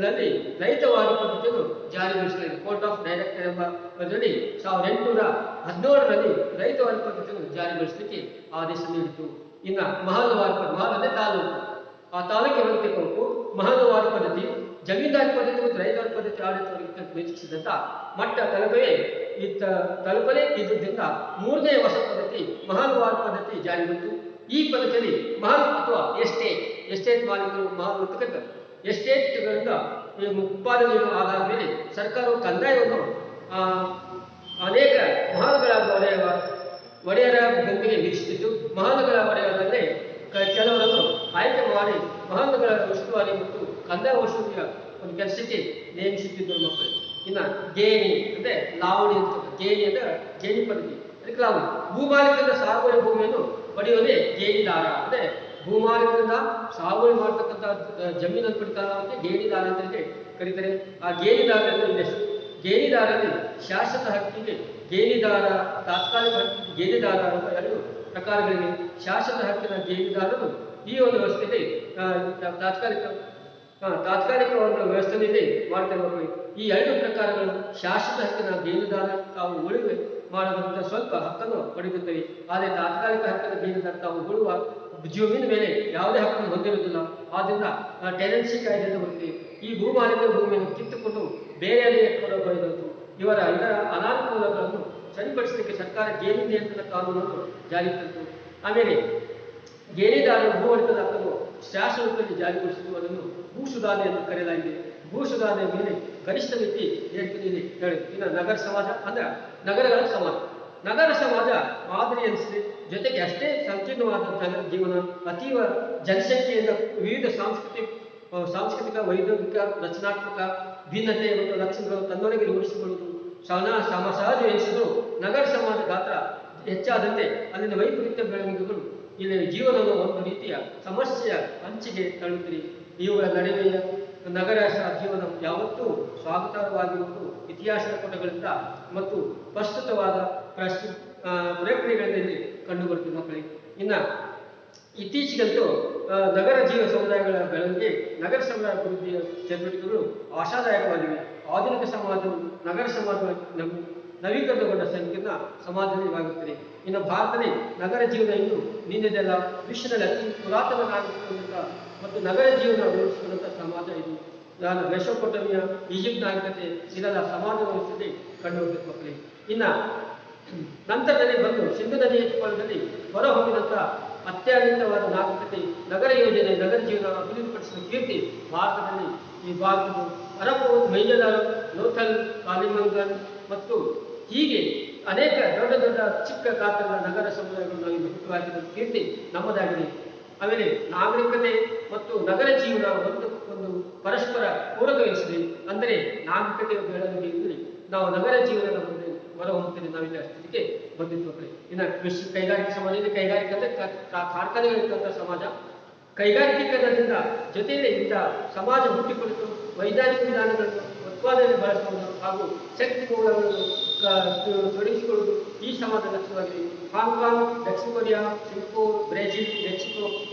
ನಲ್ಲಿ ರೈತವಾರಿ ಪದ್ಧತಿಯನ್ನು ಜಾರಿಗೊಳಿಸಲಾಗಿದೆ. ಕೋರ್ಟ್ ಆಫ್ ಡೈರೆಕ್ಟರ್ ಎಂಬ ಪದದಲ್ಲಿ 1817ರಲ್ಲಿ ರೈತವಾರಿ ಪದ್ಧತಿಯನ್ನು ಜಾರಿಗೊಳಿಸಲಿಕ್ಕೆ ಆದೇಶ ನೀಡಿತು. ಇನ್ನು ಮಹಲ್ವಾರಿ ಮಹಲ್ ಅಂದರೆ ತಾಲೂಕು, ಆ ತಾಲೂಕಿನ ತೆಗೆದುಕೊಂಡು ಮಹಲ್ವಾರಿ ಪದ್ಧತಿ ಜಮೀನ್ದಾರಿ ಪದ್ಧತಿ ಮತ್ತು ರೈತವಾರಿ ಪದ್ಧತಿ ಆಡಳಿತವರಿಗೆ ನಿರೀಕ್ಷಿಸಿದಂತ ಮಟ್ಟ ತಲುಪಲೇ ಇದ್ದುದರಿಂದ ಮೂರನೇ ಹೊಸ ಪದ್ಧತಿ ಮಹಲ್ವಾರಿ ಪದ್ಧತಿ ಜಾರಿಗೊಂಡಿತು. ಈ ಪದ್ಧತಿಯಲ್ಲಿ ಮಹಲ್ ಅಥವಾ ಎಸ್ಟೇಟ್ ಮಾಲೀಕರು ಮಹಲ್ ಅಂತಕ್ಕಂಥ ಎಸ್ಟೇಟ್ಗಳಿಂದ ಉತ್ಪಾದನೆಯ ಆಧಾರದ ಮೇಲೆ ಸರ್ಕಾರವು ಕಂದಾಯವನ್ನು ಅನೇಕ ಮಹಲ್ಗಳ ಒಡೆಯರ ಗುಂಪಿಗೆ ವಿಧಿಸುತ್ತಿದ್ದು, ಮಹಲ್ಗಳ ಒಡೆಯರಲ್ಲೇ ಕೆಲವರನ್ನು ಆಯ್ಕೆ ಮಾಡಿ ಮಹಲ್ಗಳ ಉಸ್ತುವಾರಿ ಮತ್ತು ಕಂದಾಯ ವಸೂಲಿಯ ಒಂದು ಕೆಲಸಕ್ಕೆ ನೇಮಿಸುತ್ತಿದ್ದರು ಮಕ್ಕಳು. ಇನ್ನು ಗೇಣಿ ಅಂದರೆ ಲಾವಣಿ ಅಂತ, ಗೇಣಿ ಅಂದರೆ ಗೇಣಿ ಪದ್ಧತಿ, ಅದಕ್ಕೆ ಲಾವಣಿ. ಭೂಮಾಲೀಕರಿಂದ ಸಾಗುವಳಿ ಭೂಮಿಯನ್ನು ಪಡೆಯುವುದೇ ಗೇಣಿದಾರ. ಅಂದರೆ ಭೂಮಾಲೀಕರಿಂದ ಸಾಗುವಳಿ ಮಾಡತಕ್ಕಂಥ ಜಮೀನನ್ನು ಪಡಿತಾರಕ್ಕೆ ಗೇಣಿದಾರ ಅಂತ ಕರೀತಾರೆ. ಆ ಗೇಣಿದಾರರಲ್ಲಿ ಗೇಣಿದಾರರಲ್ಲಿ ಶಾಶ್ವತ ಹಕ್ಕಿಗೆ ಗೇಣಿದಾರ, ತಾತ್ಕಾಲಿಕ ಹಕ್ಕಿಗೆ ಗೇಣಿದಾರ ಎಂಬ ಎರಡು ಪ್ರಕಾರಗಳಿವೆ. ಶಾಶ್ವತ ಹಕ್ಕಿನ ಗೇಣಿದಾರರು ಈ ಒಂದು ವ್ಯವಸ್ಥೆಯಲ್ಲಿ ತಾತ್ಕಾಲಿಕ ಒಂದು ವ್ಯವಸ್ಥೆಯಲ್ಲಿ ಮಾಡ್ತಿರಬೇಕು. ಈ ಎರಡು ಪ್ರಕಾರಗಳು ಶಾಶ್ವತ ಹಕ್ಕಿನ ಗೇಣಿದಾರ ತಾವು ಉಳಿವೆ ಮಾಡೋದ್ರಿಂದ ಸ್ವಲ್ಪ ಹಕ್ಕನ್ನು ಪಡೆಯುತ್ತವೆ. ಆದರೆ ತಾತ್ಕಾಲಿಕ ಹಕ್ಕಿನ ಗೇಣಿದಾರ ತಾವು ಉಳುವ ಜಮೀನಿನ ಮೇಲೆ ಯಾವುದೇ ಹಕ್ಕನ್ನು ಹೊಂದಿರುವುದಿಲ್ಲ. ಆದ್ದರಿಂದ ಟೆನೆನ್ಸಿ ಕಾಯ್ದೆ ಅಂತ ಬರ್ತದೆ. ಈ ಭೂಮಾಲೀಕರ ಭೂಮಿಯನ್ನು ಕಿತ್ತುಕೊಂಡು ಬೇರೆ ಕೊಡಬಹುದು. ಇವರ ಅನಾನುಕೂಲಗಳನ್ನು ಸರಿಪಡಿಸಲಿಕ್ಕೆ ಸರ್ಕಾರ ಗೇಣಿ ನಿಯಂತ್ರಣ ಕಾನೂನನ್ನು ಜಾರಿಗೆ ತಂತು. ಆಮೇಲೆ ಗೇಣಿದಾರರು ಭೂ ಒಡೆತದ ಹಕ್ಕನ್ನು ಶಾಸನದಲ್ಲಿ ಜಾರಿಗೊಳಿಸಿದ್ದು ಅದನ್ನು ಭೂ ಸುಧಾರಣೆ ಎಂದು ಕರೆಯಲಾಗಿದೆ. ಭೂ ಸುಧಾರಣೆಯ ಮೇಲೆ ಗರಿಷ್ಠ ಮಿತಿ ಏರ್ಪಡಿಸಿದೆ. ಇನ್ನು ನಗರ ಸಮಾಜ ಅಂದ್ರೆ ನಗರಗಳ ಸಮಾಜ. ನಗರ ಸಮಾಜ ಮಾದರಿ ಎನಿಸಿದೆ. ಜೊತೆಗೆ ಅಷ್ಟೇ ಸಂಕೀರ್ಣವಾದ ನಗರ ಜೀವನ, ಅತೀವ ಜನಸಂಖ್ಯೆಯಿಂದ ವಿವಿಧ ಸಾಂಸ್ಕೃತಿಕ ವೈದ್ಯಕ ರಚನಾತ್ಮಕ ಭಿನ್ನತೆ ಮತ್ತು ಲಕ್ಷಣಗಳು ತನ್ನೊಳಗೆ ರೂಢಿಸಿಕೊಳ್ಳುವುದು ಸಹಜ ಎನಿಸಿದ್ರು. ನಗರ ಸಮಾಜ ಗಾತ್ರ ಹೆಚ್ಚಾದಂತೆ ಅಲ್ಲಿನ ವೈಪರೀತ್ಯ ಬೆಳವಣಿಗೆಗಳು ಇಲ್ಲಿ ಜೀವನವನ್ನು ಒಂದು ರೀತಿಯ ಸಮಸ್ಯೆಯ ಅಂಚಿಗೆ ತಳ್ಳುತ್ತದೆ. ಇವುಗಳ ನಡುವೆಯ ನಗರ ಜೀವನ ಯಾವತ್ತೂ ಸ್ವಾಗತಾರ್ಹವಾಗಿರುವುದು ಇತಿಹಾಸದ ಪುಟಗಳಿಂದ ಮತ್ತು ಪ್ರಸ್ತುತವಾದ ಪ್ರಕ್ರಿಯೆಗಳಲ್ಲಿ ಕಂಡುಬರುತ್ತದೆ ಮಕ್ಕಳಿಗೆ. ಇನ್ನು ಇತ್ತೀಚೆಗಂತೂ ನಗರ ಜೀವ ಸಮುದಾಯಗಳ ಬೆಳವಣಿಗೆ, ನಗರ ಸಮುದಾಯ ಅಭಿವೃದ್ಧಿಯ ಚಟುವಟಿಕೆಗಳು ಆಶಾದಾಯಕವಾಗಿವೆ. ಆಧುನಿಕ ಸಮಾಜವು ನಗರ ಸಮಾಜವಾಗಿ ನವೀಕರಣಗೊಂಡ ಸಂಕೀರ್ಣ ಸಮಾಜವಾಗುತ್ತದೆ. ಇನ್ನು ಭಾರತದಲ್ಲಿ ನಗರ ಜೀವನ ಇನ್ನು ನಿನ್ನೆದೆಲ್ಲ ವಿಶ್ವದಲ್ಲಿ ಅತಿ ಪುರಾತನ ನಾಗರಿಕತೆ ಮತ್ತು ನಗರ ಜೀವನ ಅಳವಡಿಸಿಕೊಂಡಂಥ ಸಮಾಜ ಇದು. ಮೆಸೊಪೊಟೇಮಿಯ, ಈಜಿಪ್ಟ್ ನಾಗರಿಕತೆ ಇದೆಲ್ಲ ಸಮಾಜ ವ್ಯವಸ್ಥೆಯಲ್ಲಿ ಕಂಡುಬರುತ್ತದೆ ಮಕ್ಕಳಿಗೆ. ಇನ್ನು ನಂತರದಲ್ಲಿ ಬಂದು ಸಿಂಧು ನದಿಯ ಉತ್ಪನ್ನದಲ್ಲಿ ಹೊರಹೊಮ್ಮಿದಂಥ ಅತ್ಯಾಧುನಿಕವಾದ ನಾಗರಿಕತೆ, ನಗರ ಯೋಜನೆ, ನಗರ ಜೀವನ ಅಭಿವೃದ್ಧಿಪಡಿಸಿದ ಕೀರ್ತಿ ಭಾರತದಲ್ಲಿ ಈ ಭಾರತದ ಅರಬ್ಬು, ಮೈಜಲಾಲ್, ಲೋಥಲ್, ಕಾಲಿಮಂಗನ್ ಮತ್ತು ಹೀಗೆ ಅನೇಕ ದೊಡ್ಡ ದೊಡ್ಡ ಚಿಕ್ಕ ಗಾತ್ರದ ನಗರ ಸಮುದಾಯಗಳು ನಾವು ಹುಟ್ಟುಹಾಕಿದ ಕೀರ್ತಿ ನಮ್ಮದಾಗಿದೆ. ಆಮೇಲೆ ನಾಗರಿಕತೆ ಮತ್ತು ನಗರ ಜೀವನ ಒಂದು ಪರಸ್ಪರ ಪೂರಕವೆನಿಸಿದೆ. ಅಂದರೆ ನಾಗರಿಕತೆಯ ಬೆಳವಣಿಗೆಯಲ್ಲಿ ನಾವು ನಗರ ಜೀವನದ ಮುಂದೆ ಹೊರಹೊಮ್ಮುತ್ತದೆ. ನಾವಿಲ್ಲಿ ಸ್ಥಿತಿಗೆ ಬಂದಿದ್ದು. ಇನ್ನು ಕೃಷಿ ಕೈಗಾರಿಕೆ ಸಮಾಜ, ಇದು ಕೈಗಾರಿಕೆ ಅಂದರೆ ಕಾರ್ಖಾನೆಗಳಿರ್ತಂಥ ಸಮಾಜ. ಕೈಗಾರಿಕೀಕರಣದಿಂದ ಜೊತೆಯಲ್ಲಿ ಇಂಥ ಸಮಾಜ ಹುಟ್ಟಿಕೊಳಿತು ವೈಜ್ಞಾನಿಕ ವಿಧಾನಗಳನ್ನು ಉತ್ಪಾದನೆ ಬಳಸುವುದು ಹಾಗೂ ಶಕ್ತಿ ಮೂಲಗಳನ್ನು ತೊಡಗಿಸಿಕೊಳ್ಳುವುದು ಈ ಸಮಾಜದ ಲಕ್ಷ್ಯವಾಗಿದೆ. ಹಾಂಗ್ಕಾಂಗ್, ದಕ್ಷಿಣ ಕೊರಿಯಾ, ಸಿಂಗಪೂರ್, ಬ್ರೆಜಿಲ್, ಮೆಕ್ಸಿಕೋ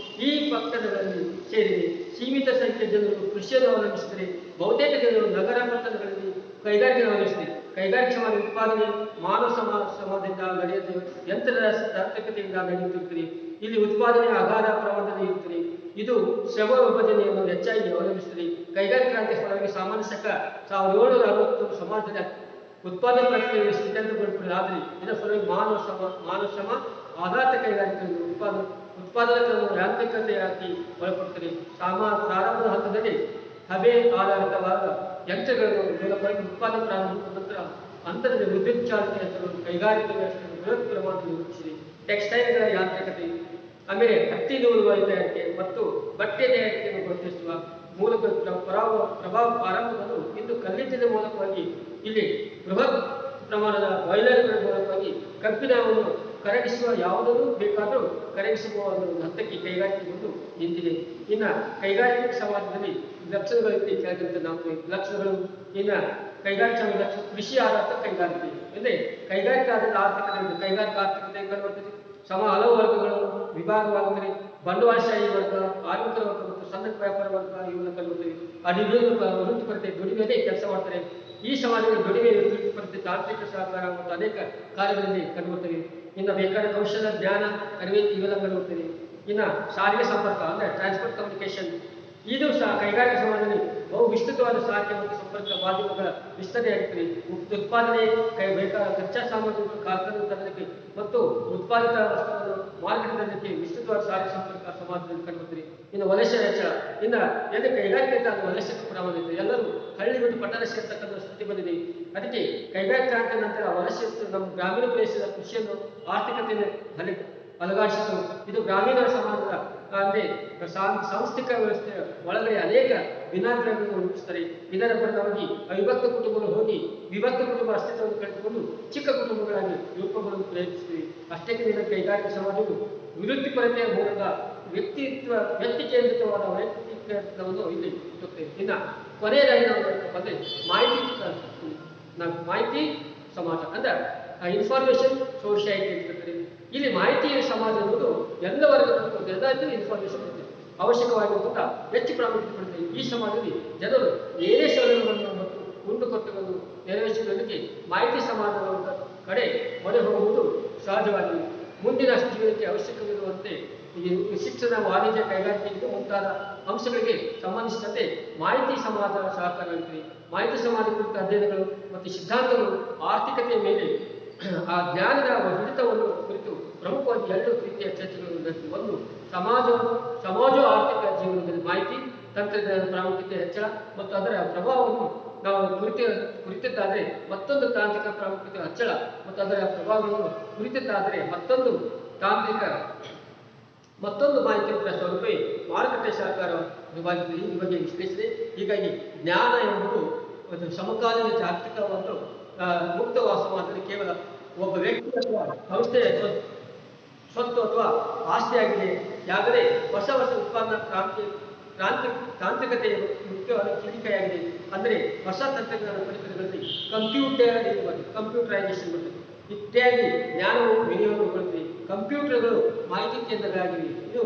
ಈ ಪಟ್ಟಣಗಳಲ್ಲಿ ಸೇರಿದೆ. ಸೀಮಿತ ಸಂಖ್ಯೆಯ ಜನರು ಕೃಷಿಯನ್ನು ಅವಲಂಬಿಸಿದರೆ ಬಹುತೇಕ ಜನರು ನಗರ ಪಟ್ಟಣಗಳಲ್ಲಿ ಕೈಗಾರಿಕೆ ಅವಲಂಬಿಸಿದೆ. ಕೈಗಾರಿಕೆ ಸಮಾಜ ಉತ್ಪಾದನೆ ಮಾನವ ಸಮಾಜದಿಂದ ನಡೆಯುತ್ತದೆ, ಯಂತ್ರದ ತಾಂತ್ರಿಕತೆಯಿಂದ ನಡೆಯುತ್ತಿರುತ್ತದೆ. ಇಲ್ಲಿ ಉತ್ಪಾದನೆ ಅಗಾಧ ಪ್ರಮಾಣದಲ್ಲಿ ಇರುತ್ತದೆ. ಇದು ಶ್ರಮ ವಿಭಜನೆಯನ್ನು ಹೆಚ್ಚಾಗಿ ಅವಲಂಬಿಸುತ್ತದೆ. ಕೈಗಾರಿಕಾ ಕ್ರಾಂತಿ ಫಲವಾಗಿ ಸಾಮಾನ್ಯ ಶಕ 1760 ಸಮಾಜದಲ್ಲಿ ಉತ್ಪಾದನಾ ಪ್ರಕ್ರಿಯೆಯಲ್ಲಿ ಸ್ಥಿತಿಗೊಳ್ಳುತ್ತದೆ. ಆದರೆ ಇದರ ಫಲವಾಗಿ ಮಾನವ ಶ್ರಮ ಆಘಾತ ಕೈಗಾರಿಕೆಗಳು ಉತ್ಪಾದನಾ ಕ್ರಮವು ಯಾಂತ್ರಿಕತೆಯಾಗಿ ಒಳಪಡುತ್ತದೆ. ಪ್ರಾರಂಭದ ಹಂತದಲ್ಲಿ ಹಬೆ ಆಧಾರಿತವಾದ ಯಂತ್ರಗಳನ್ನು ಮೂಲಕವಾಗಿ ಉತ್ಪಾದನೆ ಪ್ರಾರಂಭದ ನಂತರ ಹಂತದಲ್ಲಿ ವಿದ್ಯುತ್ ಚಾಲಿತ ಯಂತ್ರಗಳು ಕೈಗಾರಿಕೆ ವ್ಯವಸ್ಥೆಯನ್ನು ಬೃಹತ್ ಪ್ರಮಾಣದಲ್ಲಿ ರೂಪಿಸಿದೆ. ಟೆಕ್ಸ್ಟೈಲ್ಗಳ ಯಾಂತ್ರಿಕತೆ, ಆಮೇಲೆ ಹತ್ತಿ ನೂಲುವ ತಯಾರಿಕೆ ಮತ್ತು ಬಟ್ಟೆ ತಯಾರಿಕೆಯನ್ನು ಪ್ರೋತ್ಸಾಹಿಸುವ ಮೂಲಕ ಪ್ರಭಾವ ಆರಂಭವನ್ನು ಇಂದು ಕಲ್ಲಿದ್ದಲ ಮೂಲಕವಾಗಿ ಇಲ್ಲಿ ಬೃಹತ್ ಪ್ರಮಾಣದ ಬಾಯ್ಲರ್ಗಳ ಮೂಲಕವಾಗಿ ಕಬ್ಬಿಣವನ್ನು ಕರಗಿಸುವ ಯಾವುದನ್ನು ಬೇಕಾದರೂ ಕರಗಿಸುವ ಒಂದು ಹಂತಕ್ಕೆ ಕೈಗಾರಿಕೆ ಬಂದು ನಿಂತಿದೆ. ಇನ್ನು ಕೈಗಾರಿಕೆ ಸಮಾಜದಲ್ಲಿ ಲಕ್ಷಣಗಳಲ್ಲಿ ಕೆಳಗಿಂತ ನಾವು ಲಕ್ಷಣಗಳು ಇನ್ನು ಕೈಗಾರಿಕಾ ಲಕ್ಷಣ ಕೃಷಿ ಆಧಾರಿತ ಕೈಗಾರಿಕೆ ಅಂದರೆ ಕೈಗಾರಿಕಾ ಆಧಾರಿತ ಆರ್ಥಿಕತೆ ಕೈಗಾರಿಕಾ ಆರ್ಥಿಕತೆ ಕಂಡುಬರ್ತದೆ. ಹಲವು ವರ್ಗಗಳು ವಿಭಾಗವಾಗುತ್ತದೆ. ಬಂಡವಾಳಶಾಹಿ ವರ್ಗ, ಕಾರ್ಮಿಕರ ವರ್ಗ ಮತ್ತು ಸಣ್ಣ ವ್ಯಾಪಾರ ವರ್ಗ ಇವುಗಳನ್ನು ಕಂಡುಬರ್ತದೆ. ವೃತ್ತಿಪರತೆ ದುಡಿಮೆಯಲ್ಲಿ ಕೆಲಸ ಮಾಡ್ತಾರೆ. ಈ ಸಮಾಜದಲ್ಲಿ ದುಡಿಮೆ ವೃತ್ತಿಪರತೆ ತಾಂತ್ರಿಕ ಸಹಕಾರ ಮತ್ತು ಅನೇಕ ಕಾರ್ಯಗಳಲ್ಲಿ ಕಂಡುಬರ್ತವೆ. ಇನ್ನು ಬೇಕಾದ ಕೌಶಲ ಜ್ಞಾನ ತರಬೇತಿ ಇವೆಲ್ಲ ಕಂಡುಬರ್ತದೆ. ಇನ್ನು ಸಾರಿಗೆ ಸಂಪರ್ಕ ಅಂದರೆ ಟ್ರಾನ್ಸ್ಪೋರ್ಟ್ ಕಮ್ಯುನಿಕೇಶನ್ ಇದು ಸಹ ಕೈಗಾರಿಕಾ ಸಮಾಜದಲ್ಲಿ ಬಹು ವಿಸ್ತೃತವಾದ ಸಾರಿಗೆ ಮತ್ತು ಸಂಪರ್ಕ ಮಾಧ್ಯಮಗಳ ವಿಸ್ತರಣೆಯಾಗುತ್ತದೆ. ಉತ್ಪಾದನೆ ಬೇಕಾದ ಕಚ್ಚಾ ಸಾಮಗ್ರಿಗಳು ಕಾರ್ಖಾನೆ ತರಲಿಕ್ಕೆ ಮತ್ತು ಉತ್ಪಾದಿತ ವಸ್ತುಗಳನ್ನು ಮಾರುಕಟ್ಟೆ ವಿಸ್ತೃತವಾದ ಸಾರಿಗೆ ಸಂಪರ್ಕ ಸಮಾಜದಲ್ಲಿ ಕಂಡುಬರುತ್ತದೆ. ಇನ್ನು ವಲಸೆ ವೆಚ್ಚ ಇನ್ನು ಎಲ್ಲಿ ಕೈಗಾರಿಕೆ ವಲಸೆ ಪ್ರಮಾಣ ಎಲ್ಲರೂ ಹಳ್ಳಿ ಬಿಟ್ಟು ಪಟ್ಟಣ ಸೇರ್ತಕ್ಕಂಥ ಸ್ಥಿತಿ ಬಂದಿದೆ. ಅದಕ್ಕೆ ಕೈಗಾರಿಕಾ ಕ್ರಾಂತಿ ನಂತರ ವಲಸೆ ನಮ್ಮ ಗ್ರಾಮೀಣ ಪ್ರದೇಶದ ಕೃಷಿಯನ್ನು ಆರ್ಥಿಕತೆಯನ್ನು ಅಲಗಾಡಿಸಿತು. ಇದು ಗ್ರಾಮೀಣ ಸಮಾಜದ ಅಂದರೆ ಸಾಂಸ್ಥಿಕ ವ್ಯವಸ್ಥೆಯ ಒಳಗಡೆ ಅನೇಕ ವಿನಾಗ್ರಹಗಳನ್ನು ರೂಪಿಸುತ್ತಾರೆ. ಇದರ ಪರಿಣಾಮವಾಗಿ ಅವಿಭಕ್ತ ಕುಟುಂಬಗಳು ಹೋಗಿ ವಿಭಕ್ತ ಕುಟುಂಬ ಅಸ್ತಿತ್ವವನ್ನು ಕಳೆದುಕೊಂಡು ಚಿಕ್ಕ ಕುಟುಂಬಗಳಾಗಿ ರೂಪುಗೊಳ್ಳಲು ಪ್ರಯತ್ನಿಸುತ್ತವೆ. ಅಷ್ಟೇ ಕೈಗಾರಿಕಾ ಸಮಾಜವು ವೃತ್ತಿಪರತೆಯ ಮೂಲಕ ವ್ಯಕ್ತಿ ಕೇಂದ್ರಿತವಾದ ವೈಯಕ್ತಿಕವನ್ನು ಇಲ್ಲಿ ಹುಟ್ಟುತ್ತೇವೆ. ಇನ್ನು ಕೊನೆಯದಾಗಿ ನಾವು ಬಂದರೆ ಮಾಹಿತಿ ಸಮಾಜ ಅಂದ್ರೆ ಇನ್ಫಾರ್ಮೇಶನ್ ಸೊಸೈಟಿ ಅಂತ ಹೇಳ್ತಾರೆ. ಇಲ್ಲಿ ಮಾಹಿತಿಯ ಸಮಾಜ ಅನ್ನೋದು ಎಲ್ಲ ವರ್ಗಕ್ಕೂ ಎಲ್ಲರಿಗೂ ಇನ್ಫಾರ್ಮೇಶನ್ ಇರ್ತದೆ, ಅವಶ್ಯಕವಾಗಿರುವಂಥ ಹೆಚ್ಚು ಪ್ರಾಮುಖ್ಯತೆ ಪಡೆದಿದೆ. ಈ ಸಮಾಜದಲ್ಲಿ ಜನರು ಏನೇ ಸೌಲಭ್ಯಗಳನ್ನು ಮತ್ತು ಕುಂದುಕೊರತೆಗಳನ್ನು ನೆರವೇರಿಸುವುದಕ್ಕೆ ಮಾಹಿತಿ ಸಮಾಜದ ಕಡೆ ಮೊರೆ ಹೋಗುವುದು ಸಹಜವಾಗಿದೆ. ಮುಂದಿನ ಜೀವನಕ್ಕೆ ಅವಶ್ಯಕವಿರುವಂತೆ ಈ ಶಿಕ್ಷಣ, ವಾಣಿಜ್ಯ, ಕೈಗಾರಿಕೆ ಇದು ಮುಂತಾದ ಅಂಶಗಳಿಗೆ ಸಂಬಂಧಿಸಿದಂತೆ ಮಾಹಿತಿ ಸಮಾಜ ಸಹಕಾರವಾಗುತ್ತದೆ. ಮಾಹಿತಿ ಸಮಾಜ ಕುರಿತ ಅಧ್ಯಯನಗಳು ಮತ್ತು ಸಿದ್ಧಾಂತಗಳು ಆರ್ಥಿಕತೆಯ ಮೇಲೆ ಆ ಜ್ಞಾನದ ಹಿಡಿತವನ್ನು ಕುರಿತು ಪ್ರಮುಖವಾಗಿ ಎರಡು ರೀತಿಯ ಚರ್ಚೆಗಳು ನಡೆಸಿ. ಒಂದು ಸಮಾಜ ಆರ್ಥಿಕ ಜೀವನದಲ್ಲಿ ಮಾಹಿತಿ ತಂತ್ರಜ್ಞಾನದ ಪ್ರಾಮುಖ್ಯತೆ ಹೆಚ್ಚಳ ಮತ್ತು ಅದರ ಪ್ರಭಾವವನ್ನು ನಾವು ಕುರಿತಿದ್ದಾದರೆ, ಮತ್ತೊಂದು ತಾಂತ್ರಿಕ ಪ್ರಾಮುಖ್ಯತೆ ಹೆಚ್ಚಳ ಮತ್ತು ಅದರ ಪ್ರಭಾವವನ್ನು ಕುರಿತಿದ್ದಾದರೆ ಮತ್ತೊಂದು ಮಾಹಿತಿ ಸ್ವರೂಪೇ ಮಾರುಕಟ್ಟೆ ಸಹಕಾರ ವಿಭಾಗದಲ್ಲಿ ಈ ಬಗ್ಗೆ ವಿಶ್ಲೇಷಣೆ. ಹೀಗಾಗಿ ಜ್ಞಾನ ಎಂಬುದು ಒಂದು ಸಮಕಾಲೀನ ಜಾಗತಿಕ ಒಂದು ಮುಕ್ತವಾದ ಸಮಾಜದಲ್ಲಿ ಕೇವಲ ಒಬ್ಬ ವ್ಯಕ್ತಿ ಅಥವಾ ಸಂಸ್ಥೆಯ ಸ್ವತ್ತು ಅಥವಾ ಆಸ್ತಿಯಾಗಿದೆ. ಯಾಕಂದರೆ ಹೊಸ ಉತ್ಪಾದನಾ ತಾಂತ್ರಿಕತೆಯ ಮುಖ್ಯವಾದ ಕಿಡಿಕೆಯಾಗಿದೆ. ಅಂದರೆ ಹೊಸ ತಂತ್ರಜ್ಞಾನ ಪರಿಕರಗಳಲ್ಲಿ ಕಂಪ್ಯೂಟರೈಸೇಷನ್ ಬರ್ತದೆ. ಇತ್ಯಾದಿ ಜ್ಞಾನವು ವಿನಿಯೋಗಗೊಳ್ಳುತ್ತದೆ. ಕಂಪ್ಯೂಟರ್ಗಳು ಮಾಹಿತಿ ಕೇಂದ್ರಗಳಾಗಿವೆ. ಇದು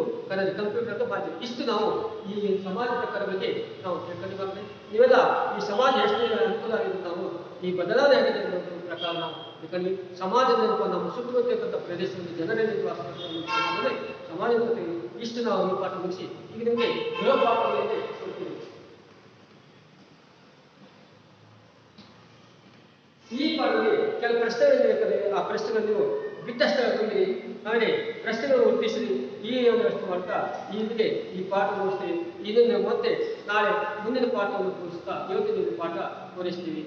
ಕಂಪ್ಯೂಟರ್ ಮಾಹಿತಿ. ಇಷ್ಟು ನಾವು ಈ ಸಮಾಜ ಪ್ರಕಾರ ಬಗ್ಗೆ ನಾವು ತಿಳ್ಕೊಂಡಿದ್ದೇವೆ. ನೀವೆಲ್ಲ ಈ ಸಮಾಜ ಎಷ್ಟು ಅನುಕೂಲ ಆಗಿದೆ, ನಾವು ಈ ಬದಲಾವಣೆ ಆಗಿದೆ ಅನ್ನೋ ಪ್ರಕಾರ ನಾವು ತಿಳ್ಕೊಂಡ್ವಿ. ಸಮಾಜದ ನಮ್ಮ ಸುತ್ತಮುತ್ತಲಿರುವಂಥ ಪ್ರದೇಶದಲ್ಲಿ ಜನರಲ್ಲಿ ವಾಸಿಸುವ ಸಮಾಜದ ಜೊತೆಗೆ ಇಷ್ಟು ನಾವು ಈ ಪಾಠ ಮುಗಿಸಿ ಈಗ ನಿಮಗೆ ಗೃಹ ಪಾಠಗಳಲ್ಲಿ ಕೊಡ್ತೀವಿ. ಈ ಪಾಠದಲ್ಲಿ ಕೆಲವು ಪ್ರಶ್ನೆಗಳು ಬೇಕಾದ್ರೆ ಆ ಪ್ರಶ್ನೆಗಳನ್ನು ನೀವು ಬಿಟ್ಟಷ್ಟು ತುಂಬಿರಿ. ಆಮೇಲೆ ಪ್ರಶ್ನೆಗಳು ಉದ್ದೇಶಿಸಿ ಈ ಒಂದು ಅಷ್ಟು ಮಾಡ್ತಾ ಇಲ್ಲಿಗೆ ಈ ಪಾಠ ಮುಗಿಸ್ತೀವಿ. ಇದನ್ನು ಮತ್ತೆ ನಾಳೆ ಮುಂದಿನ ಪಾಠವನ್ನು ತೋರಿಸ್ತಾ ಇವತ್ತಿನ ಪಾಠ ತೋರಿಸ್ತೀವಿ.